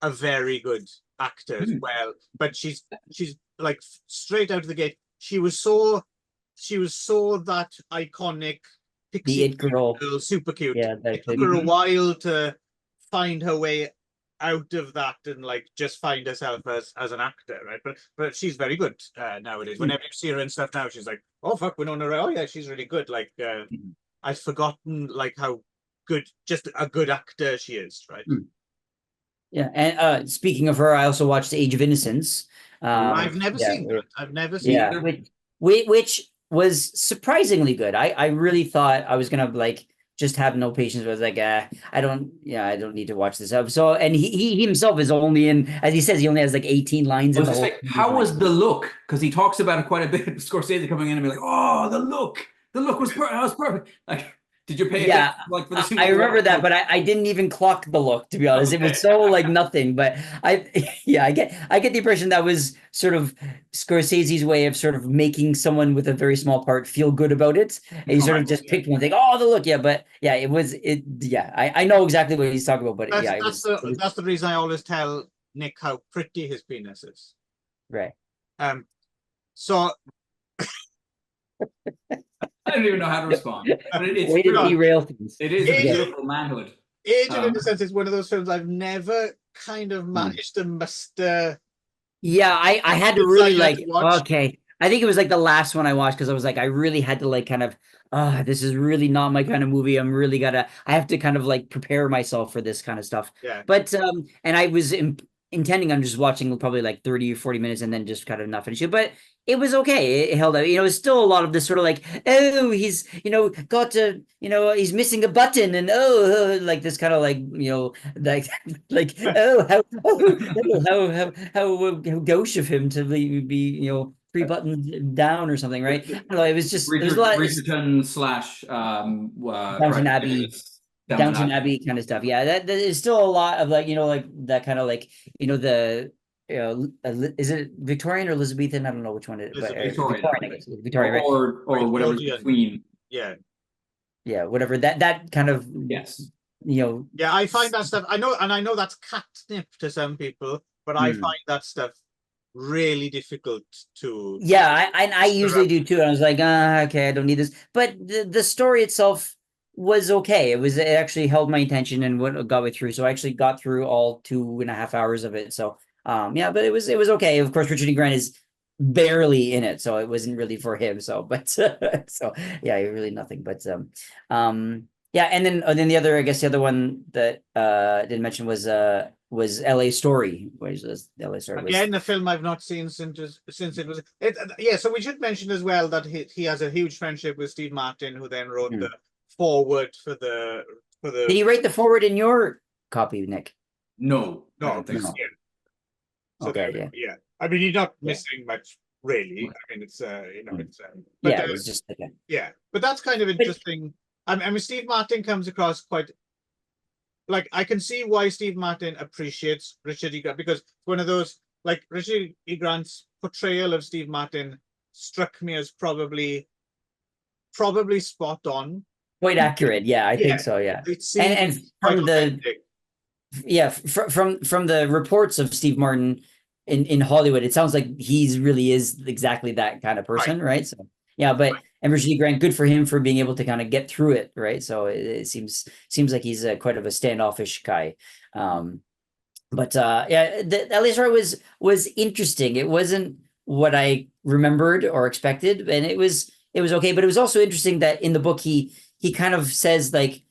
a very good actor as well, but she's like straight out of the gate, she was so that iconic pixie girl, super cute. It took her a while to find her way out of that and like just find herself as an actor, right? But she's very good nowadays. Whenever you see her and stuff now, she's like, oh fuck, Winona Ryder, oh yeah, she's really good. Like I've forgotten like how good, just a good actor she is, right? Yeah, and speaking of her, I also watched Age of Innocence. I've never seen that. I've never seen it. Which was surprisingly good. I really thought I was gonna like just have no patience. I was like, I don't need to watch this episode. And he himself is only in, as he says, he only has like 18 lines in the whole. How was the look? Because he talks about it quite a bit. Scorsese coming in and be like, oh, the look was perfect. Like, did you pay attention? Like, for the I remember that, but I didn't even clock the look, to be honest. Okay. It was so like nothing. But I get the impression that was sort of Scorsese's way of sort of making someone with a very small part feel good about it. And he sort of just picked one thing. Oh, the look, I know exactly what he's talking about, but that's the reason I always tell Nick how pretty his penis is. Right. So I don't even know how to respond. But it's way to derail things. It is a beautiful manhood. Age of Innocence is one of those films I've never kind of managed to muster. Yeah, I had to really like, okay, I think it was like the last one I watched because I was like, I really had to like kind of, this is really not my kind of movie. I have to kind of like prepare myself for this kind of stuff. Yeah. But and I was intending on just watching probably like 30 or 40 minutes and then just kind of not finish it. But it was okay. It held up. It's still a lot of this sort of like, oh, he's, got to, he's missing a button and like this kind of like, like, how gauche of him to be, 3 buttons down or something, right? I don't know. It was a lot. Bridgerton slash Downton Abbey. Downton Downton Abbey kind of stuff. Yeah, that is still a lot of like, like that kind of like, the is it Victorian or Elizabethan? I don't know which one it is, but Victorian, I guess. Victorian, right? or whatever's between. Yeah. Yeah, whatever. That kind of Yes. Yeah, I find that stuff. I know that's catnip to some people, but I find that stuff really difficult to. Yeah, I usually do too. I was like, okay, I don't need this. But the story itself was okay. It actually held my attention and what got me through. So I actually got through all 2.5 hours of it. So yeah, but it was okay. Of course, Richard E. Grant is barely in it, so it wasn't really for him. So, but so yeah, really nothing. But yeah, and then the other, I guess the other one that didn't mention was LA Story, which was LA Story. Again, the film I've not seen since it was. Yeah, so we should mention as well that he has a huge friendship with Steve Martin, who then wrote the forward for the. Did he write the forward in your copy, Nick? No, I don't think so. So okay, yeah. I mean, he's not missing much, really. I mean, it's it's. But, yeah, it was just okay. Yeah, but that's kind of interesting. I mean, Steve Martin comes across quite. Like, I can see why Steve Martin appreciates Richard E. Grant, because one of those, like, Richard E. Grant's portrayal of Steve Martin struck me as probably spot on. Quite accurate, yeah, I think so, yeah. And from from the reports of Steve Martin in Hollywood, it sounds like he's really is exactly that kind of person, right? So yeah, but and Richard E. Grant, good for him for being able to kind of get through it, right? So it seems like he's quite of a standoffish guy. But yeah, the LA Story was interesting. It wasn't what I remembered or expected, and it was okay. But it was also interesting that in the book he kind of says like,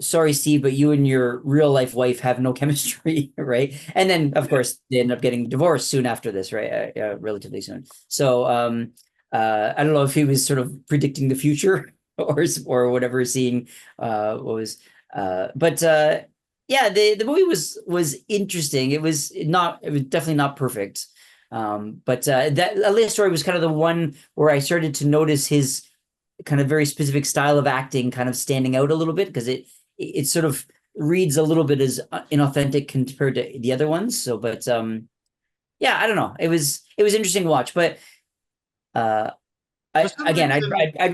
sorry, Steve, but you and your real life wife have no chemistry, right? And then of course they end up getting divorced soon after this, right? Relatively soon. So I don't know if he was sort of predicting the future or whatever, seeing what was but yeah, the movie was interesting. It was definitely not perfect. But that LA Story was kind of the one where I started to notice his kind of very specific style of acting kind of standing out a little bit, because it sort of reads a little bit as inauthentic compared to the other ones. So, but yeah, I don't know. It was interesting to watch, but I'd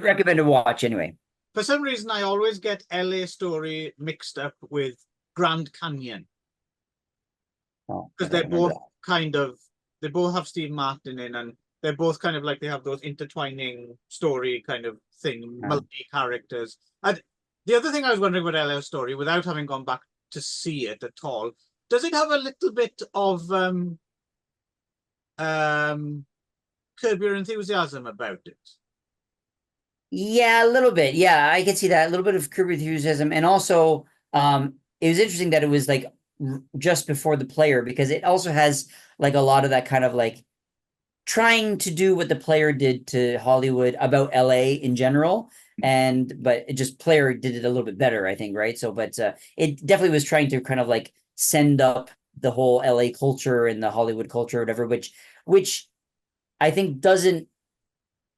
recommend a watch anyway. For some reason, I always get LA Story mixed up with Grand Canyon, because they're both they both have Steve Martin in, and they're both kind of like they have those intertwining story kind of thing, multi characters. And the other thing I was wondering about LA Story, without having gone back to see it at all, does it have a little bit of Curb Your Enthusiasm about it? Yeah, a little bit. Yeah, I can see that. A little bit of Curb Your Enthusiasm. And also, it was interesting that it was like just before The Player, because it also has like a lot of that kind of like trying to do what The Player did to Hollywood about LA in general. But it just Player did it a little bit better, I think, right? So, but it definitely was trying to kind of like send up the whole LA culture and the Hollywood culture or whatever, which I think doesn't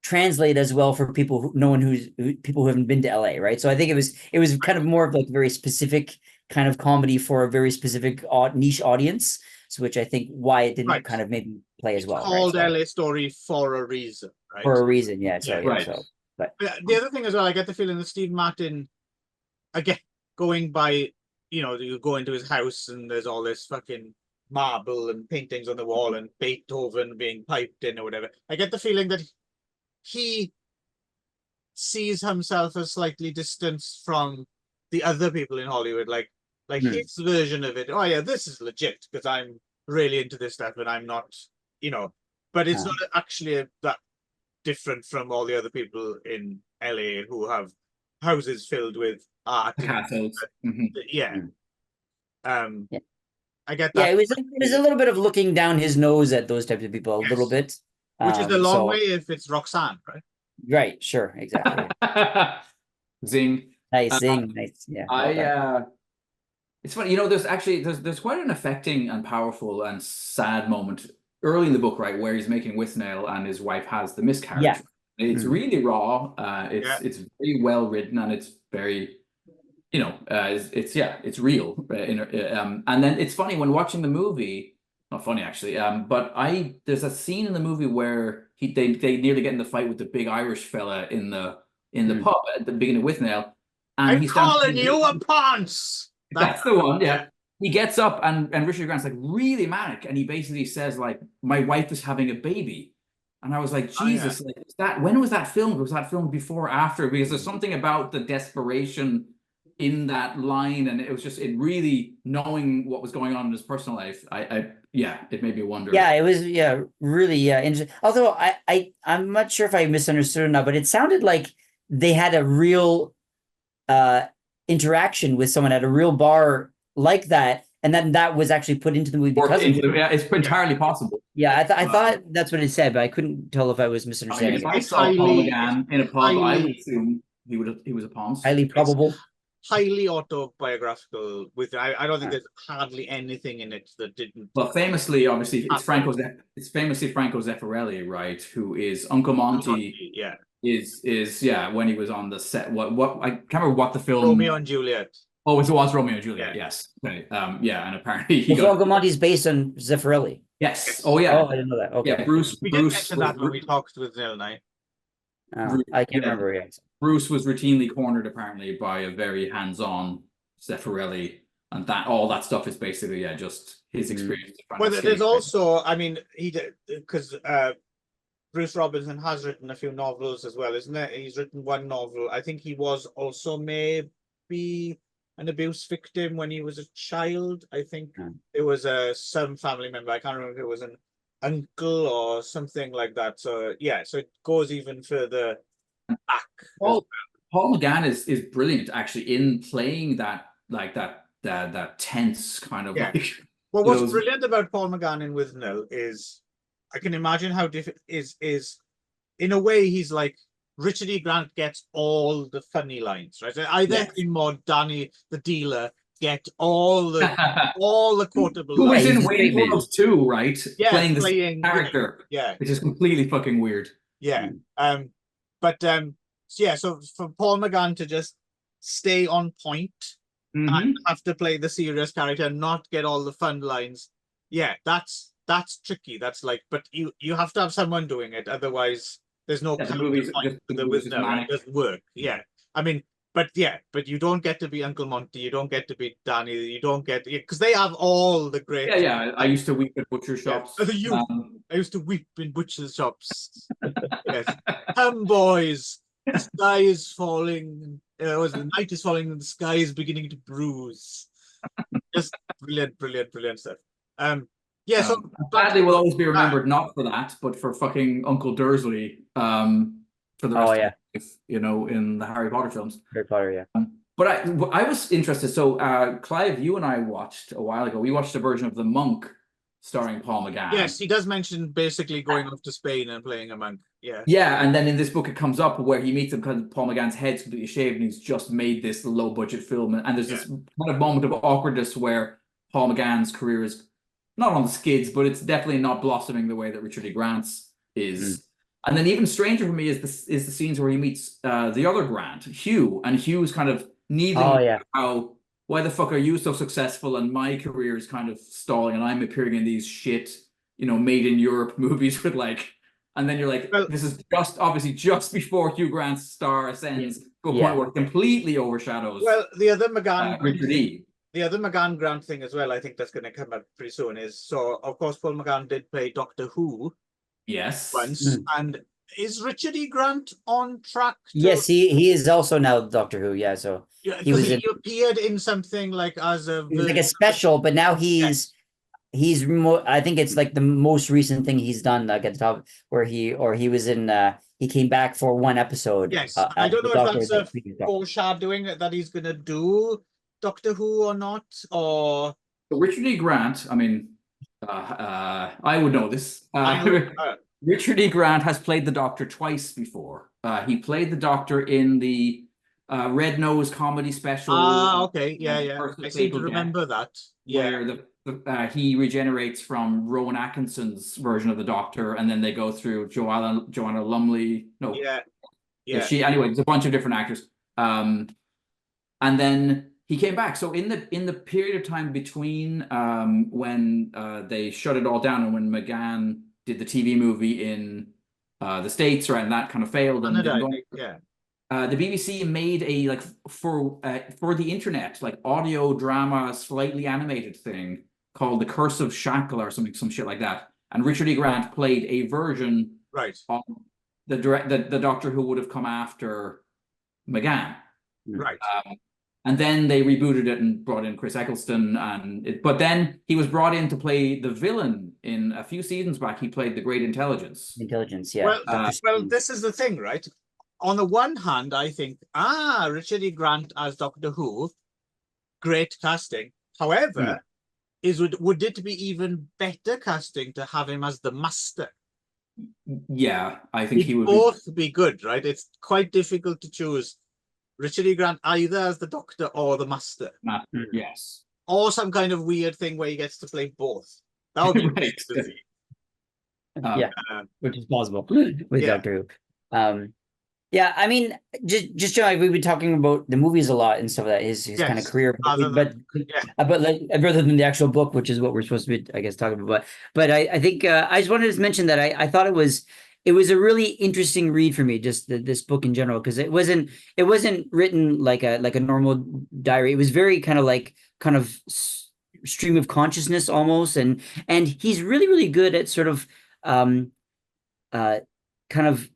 translate as well for people who haven't been to LA, right? So I think it was kind of more of like a very specific kind of comedy for a very specific niche audience, so which I think why it didn't kind of maybe play as well. It's called LA Story for a reason, right? For a reason, yeah. So, yeah, right. So, but the other thing as well, I get the feeling that Steve Martin, again, going by, you go into his house and there's all this fucking marble and paintings on the wall and Beethoven being piped in or whatever. I get the feeling that he sees himself as slightly distanced from the other people in Hollywood, like his version of it. Oh yeah, this is legit because I'm really into this stuff and I'm not, but it's not actually that different from all the other people in LA who have houses filled with art. Castles. Mhm. Yeah. Yeah. I get Yeah, that. it was a little bit of looking down his nose at those types of people, a little Yes. bit. Which is a long So- way if it's Roxanne, right? Right, sure, exactly. Zing. Nice thing, nice. Yeah. well done. It's funny, there's quite an affecting and powerful and sad moment early in the book, right, where he's making Withnail and his wife has the miscarriage. Yeah. It's Mhm. really raw. Yeah. It's very well written, and it's very, it's real. And then it's funny when watching the movie. Not funny actually. But there's a scene in the movie where they nearly get in the fight with the big Irish fella in the pub at the beginning of Withnail, and I'm he's standing- calling you a ponce. That's the one, yeah. He gets up and Richard Grant's like really manic, and he basically says like, "My wife is having a baby," and I was like, Jesus, like when was that filmed? Was that filmed before or after? Because there's something about the desperation in that line, and it really knowing what was going on in his personal life. It made me wonder. Yeah, it was really interesting. Although I'm not sure if I misunderstood or not, but it sounded like they had a real interaction with someone at a real bar like that, and then that was actually put into the movie because of it. Yeah, it's entirely possible. Yeah, I thought that's what it said, but I couldn't tell if I was misunderstanding. If I It's saw Paul highly- McGann in a pub, I would assume he was a ponce. Highly probable. Highly autobiographical. I don't think there's hardly anything in it that didn't. Well, famously, obviously, it's famously Franco Zeffirelli, right? Who is Uncle Monty? Yeah. Is when he was on the set. What I can't remember what the film. Romeo and Juliet. Oh, it was Romeo and Juliet. Yeah. Yes. Okay. And apparently he So Uncle Monty's based on Zeffirelli. Yes. Oh yeah. Oh, I didn't know that. Okay. Yeah. Bruce. We did mention that when we talked with Neil and I. I can't remember. Yeah. Bruce was routinely cornered apparently by a very hands-on Zeffirelli, and all that stuff is basically just his experience. Well, there's also, I mean, he did because Bruce Robinson has written a few novels as well, isn't it? He's written one novel. I think he was also maybe an abuse victim when he was a child. I think it was some family member. I can't remember if it was an uncle or something like that. So yeah, so it goes even further back. Paul McGann is brilliant actually in playing that tense kind of like. Well, what's brilliant about Paul McGann in Withnail is I can imagine how difficult is in a way he's like Richard E. Grant gets all the funny lines, right? Either him or Danny the dealer get all the quotable Who was lines. in Wayne World too, right? Yeah, playing this playing character. Yeah. Which is completely fucking weird. Yeah. So for Paul McGann to just stay on point and have to play the serious character and not get all the fun lines, that's tricky. That's like, but you have to have someone doing it, otherwise there's no The point movie's to the just wisdom. manic. It doesn't work. Yeah. I mean, but you don't get to be Uncle Monty, you don't get to be Danny, you don't get, because they have all the great. Yeah. I used to weep at butcher shops. As a youth, I used to weep in butcher's shops. Yes. Come, boys. The sky is falling. The night is falling and the sky is beginning to bruise. Just brilliant stuff. So Badly will always be remembered not for that, but for fucking Uncle Dursley. For the rest of life, in the Harry Potter films. Harry Potter, yeah. But I was interested. So, Clive, you and I watched a while ago. We watched a version of The Monk starring Paul McGann. Yes, he does mention basically going off to Spain and playing a monk. Yeah. Yeah, and then in this book it comes up where he meets him because Paul McGann's head's completely shaved and he's just made this low budget film. And there's this kind of moment of awkwardness where Paul McGann's career is not on the skids, but it's definitely not blossoming the way that Richard E. Grant's is. And then even stranger for me is the scenes where he meets the other Grant, Hugh, and Hugh's kind of needling why the fuck are you so successful and my career is kind of stalling and I'm appearing in these shit, made in Europe movies with and then you're like, this is obviously just before Hugh Grant's star ascends to a point where it completely overshadows. Well, the other McGann, Richard E. The other McGann Grant thing as well, I think that's going to come up pretty soon. Of course, Paul McGann did play Doctor Who. Yes. Once, and is Richard E. Grant on track? Yes, he is also now Doctor Who. Yeah, so he appeared in something like as a like a special, but now he's I think it's like the most recent thing he's done, like at the top, where he was in he came back for one episode. Yes, I as don't the know if Doctor that's with a the previous Doctor. foreshadowing that he's gonna do Doctor Who or not, or So Richard E. Grant, I mean, I would know this. I know, Richard E. Grant has played the Doctor twice before. He played the Doctor in the Red Nose comedy special. okay, yeah. Curse of I seem to Fatal Death, remember that. Yeah, where he regenerates from Rowan Atkinson's version of the Doctor, and then they go through Joanna Lumley. No, yeah. Anyway, there's a bunch of different actors. And then he came back. So in the period of time between when they shut it all down and when McGann did the TV movie in the States, right, and that kind of failed, and Canada, I think, yeah. the BBC made a like for the internet, like audio drama, slightly animated thing called The Curse of Shackle or some shit like that. And Richard E. Grant played a version Right. of the Doctor who would have come after McGann. Right. And then they rebooted it and brought in Chris Eccleston, but then he was brought in to play the villain in a few seasons back. He played the Great Intelligence. Yeah. Well, this is the thing, right? On the one hand, I think, Richard E. Grant as Doctor Who, great casting. However, would it be even better casting to have him as the Master? Yeah, I think he would both be good, right? It's quite difficult to choose Richard E. Grant either as the Doctor or the Master. Yes. Or some kind of weird thing where he gets to play both. That would be Right. Yeah, which is plausible with Doctor Who. Yeah, I mean, just like we've been talking about the movies a lot and stuff like that, his kind of career, but like rather than the actual book, which is what we're supposed to be, I guess, talking about. But I think I just wanted to mention that I thought it was a really interesting read for me, just this book in general, because it wasn't written like a normal diary. It was very kind of stream of consciousness almost, and he's really good at sort of kind of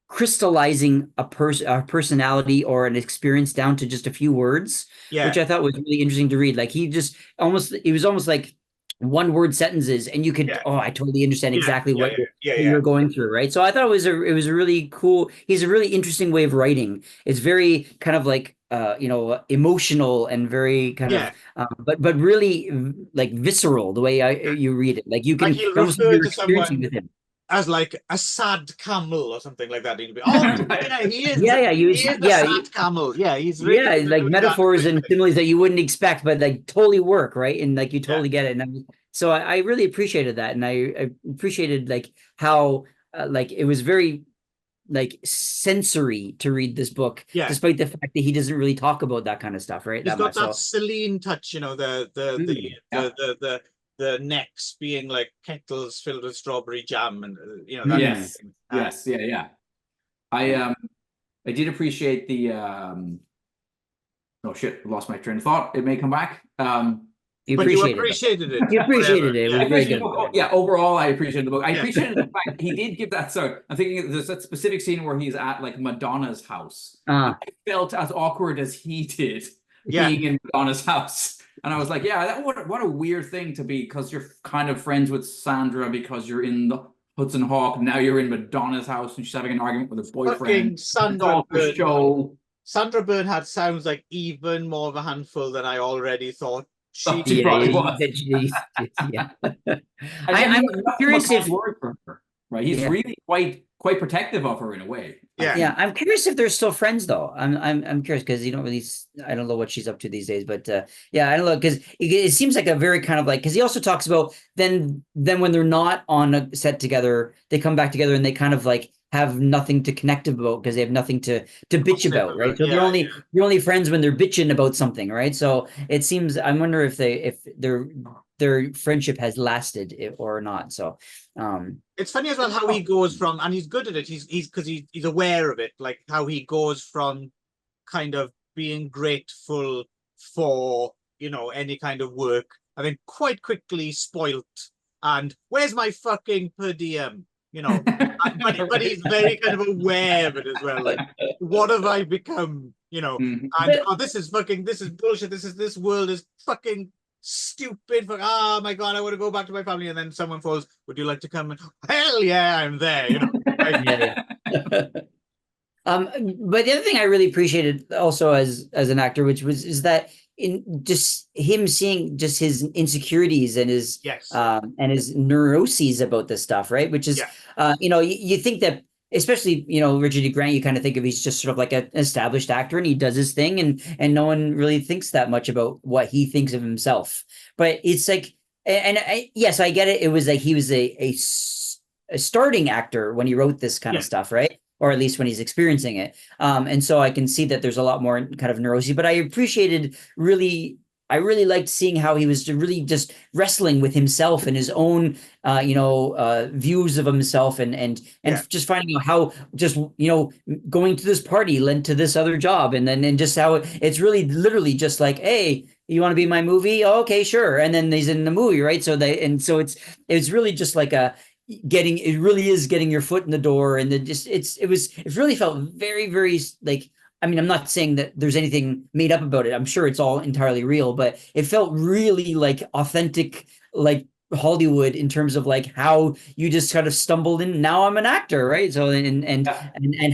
crystallizing a personality or an experience down to just a few words, which I thought was really interesting to read. Like he was almost like one word sentences, and you could I totally understand exactly what you're going through, right? So I thought it was a really cool. He's a really interesting way of writing. It's very kind of like emotional and very kind of but really like visceral the way you read it. Like you can almost you're experiencing with him as like a sad camel or something like that. He'd be, he is. He is a sad camel. Yeah, he's really like metaphors and similes that you wouldn't expect, but like totally work, right? And like you totally get it. And so I really appreciated that, and I appreciated like how like it was very like sensory to read this book, despite the fact that he doesn't really talk about that kind of stuff, right? He's got that Celine touch, the necks being like kettles filled with strawberry jam, and that yes. I did appreciate the oh shit, lost my train of thought. It may come back. You appreciated it. You appreciated it. It was very good. Overall, I appreciated the book. I appreciated the fact he did give that. So I'm thinking there's that specific scene where he's at like Madonna's house. I felt as awkward as he did being in Madonna's house. And I was like, what a weird thing to be, because you're kind of friends with Sandra because you're in the Hudson Hawk. Now you're in Madonna's house and she's having an argument with her boyfriend. Sandra Bernhard sounds like even more of a handful than I already thought. She probably was. I'm curious if right, he's really quite protective of her in a way. I'm curious if they're still friends though. I'm curious because you don't really. I don't know what she's up to these days, but I don't know, because it seems like a very kind of like, because he also talks about then when they're not on a set together, they come back together and they kind of like have nothing to connect about because they have nothing to bitch about, right? So you're only friends when they're bitching about something, right? So it seems, I wonder if their friendship has lasted or not. So it's funny as well how he goes from, and he's good at it, he's aware of it, like how he goes from kind of being grateful for any kind of work, and then quite quickly spoilt and where's my fucking per diem, but he's very kind of aware of it as well, like what have I become, and this is bullshit, this world is fucking stupid. Oh my god, I want to go back to my family, and then someone falls. Would you like to come? And hell yeah, I'm there. You know. Like, Yeah, yeah. But the other thing I really appreciated also as an actor, is that in just him seeing just his insecurities and his yes. And his neuroses about this stuff, right? Which is you know, you think that, especially, you know, Richard E. Grant, you kind of think of, he's just sort of like an established actor and he does his thing, and no one really thinks that much about what he thinks of himself. But it's like, yes, I get it. It was like he was a starting actor when he wrote this kind of stuff, right? Or at least when he's experiencing it. And so I can see that there's a lot more kind of neuroses, but I really liked seeing how he was really just wrestling with himself and his own, views of himself, and just finding out how just, going to this party led to this other job. And just how it's really literally just like, hey, you want to be in my movie? Oh, okay, sure. And then he's in the movie, right? So it's really just like it really is getting your foot in the door. And it really felt very, very like, I mean, I'm not saying that there's anything made up about it. I'm sure it's all entirely real, but it felt really like authentic, like Hollywood, in terms of like how you just kind of stumbled in. Now I'm an actor, right? So and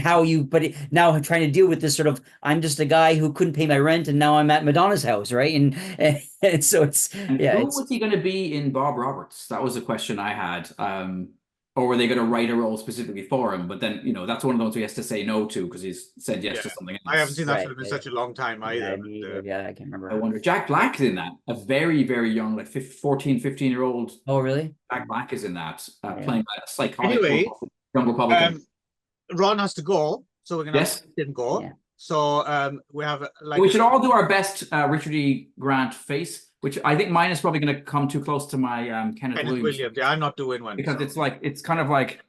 how you, now I'm trying to deal with this sort of, I'm just a guy who couldn't pay my rent, and now I'm at Madonna's house, right? And so it's who was he going to be in Bob Roberts? That was a question I had. Or were they going to write a role specifically for him? But then, that's one of those he has to say no to because he's said yes to something else. I haven't seen that film in such a long time either. Yeah, I can't remember. I wonder. Jack Black is in that. A very, very young, like 14, 15-year-old. Oh, really? Jack Black is in that, playing a psychotic young Republican. Ron has to go, so we're going to have him go. Yeah. So we have we should all do our best Richard E. Grant face, which I think mine is probably going to come too close to my Kenneth Williams. Yeah, I'm not doing one because it's kind of like.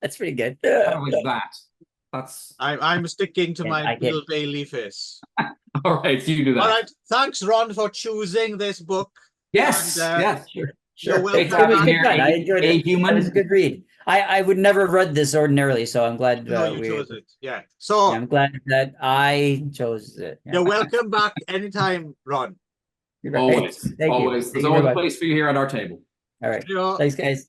That's pretty good. Kind of like that. That's. I'm sticking to my Bill Bailey face. All right, you do that. All right, thanks, Ron, for choosing this book. Yes, yes, sure. It was good fun. I enjoyed it. It was a good read. I would never have read this ordinarily, so I'm glad you chose it. Yeah. So I'm glad that I chose it. Yeah. You're welcome back anytime, Ron. Always. Always. There's always a place for you here at our table. All right. Thanks, guys.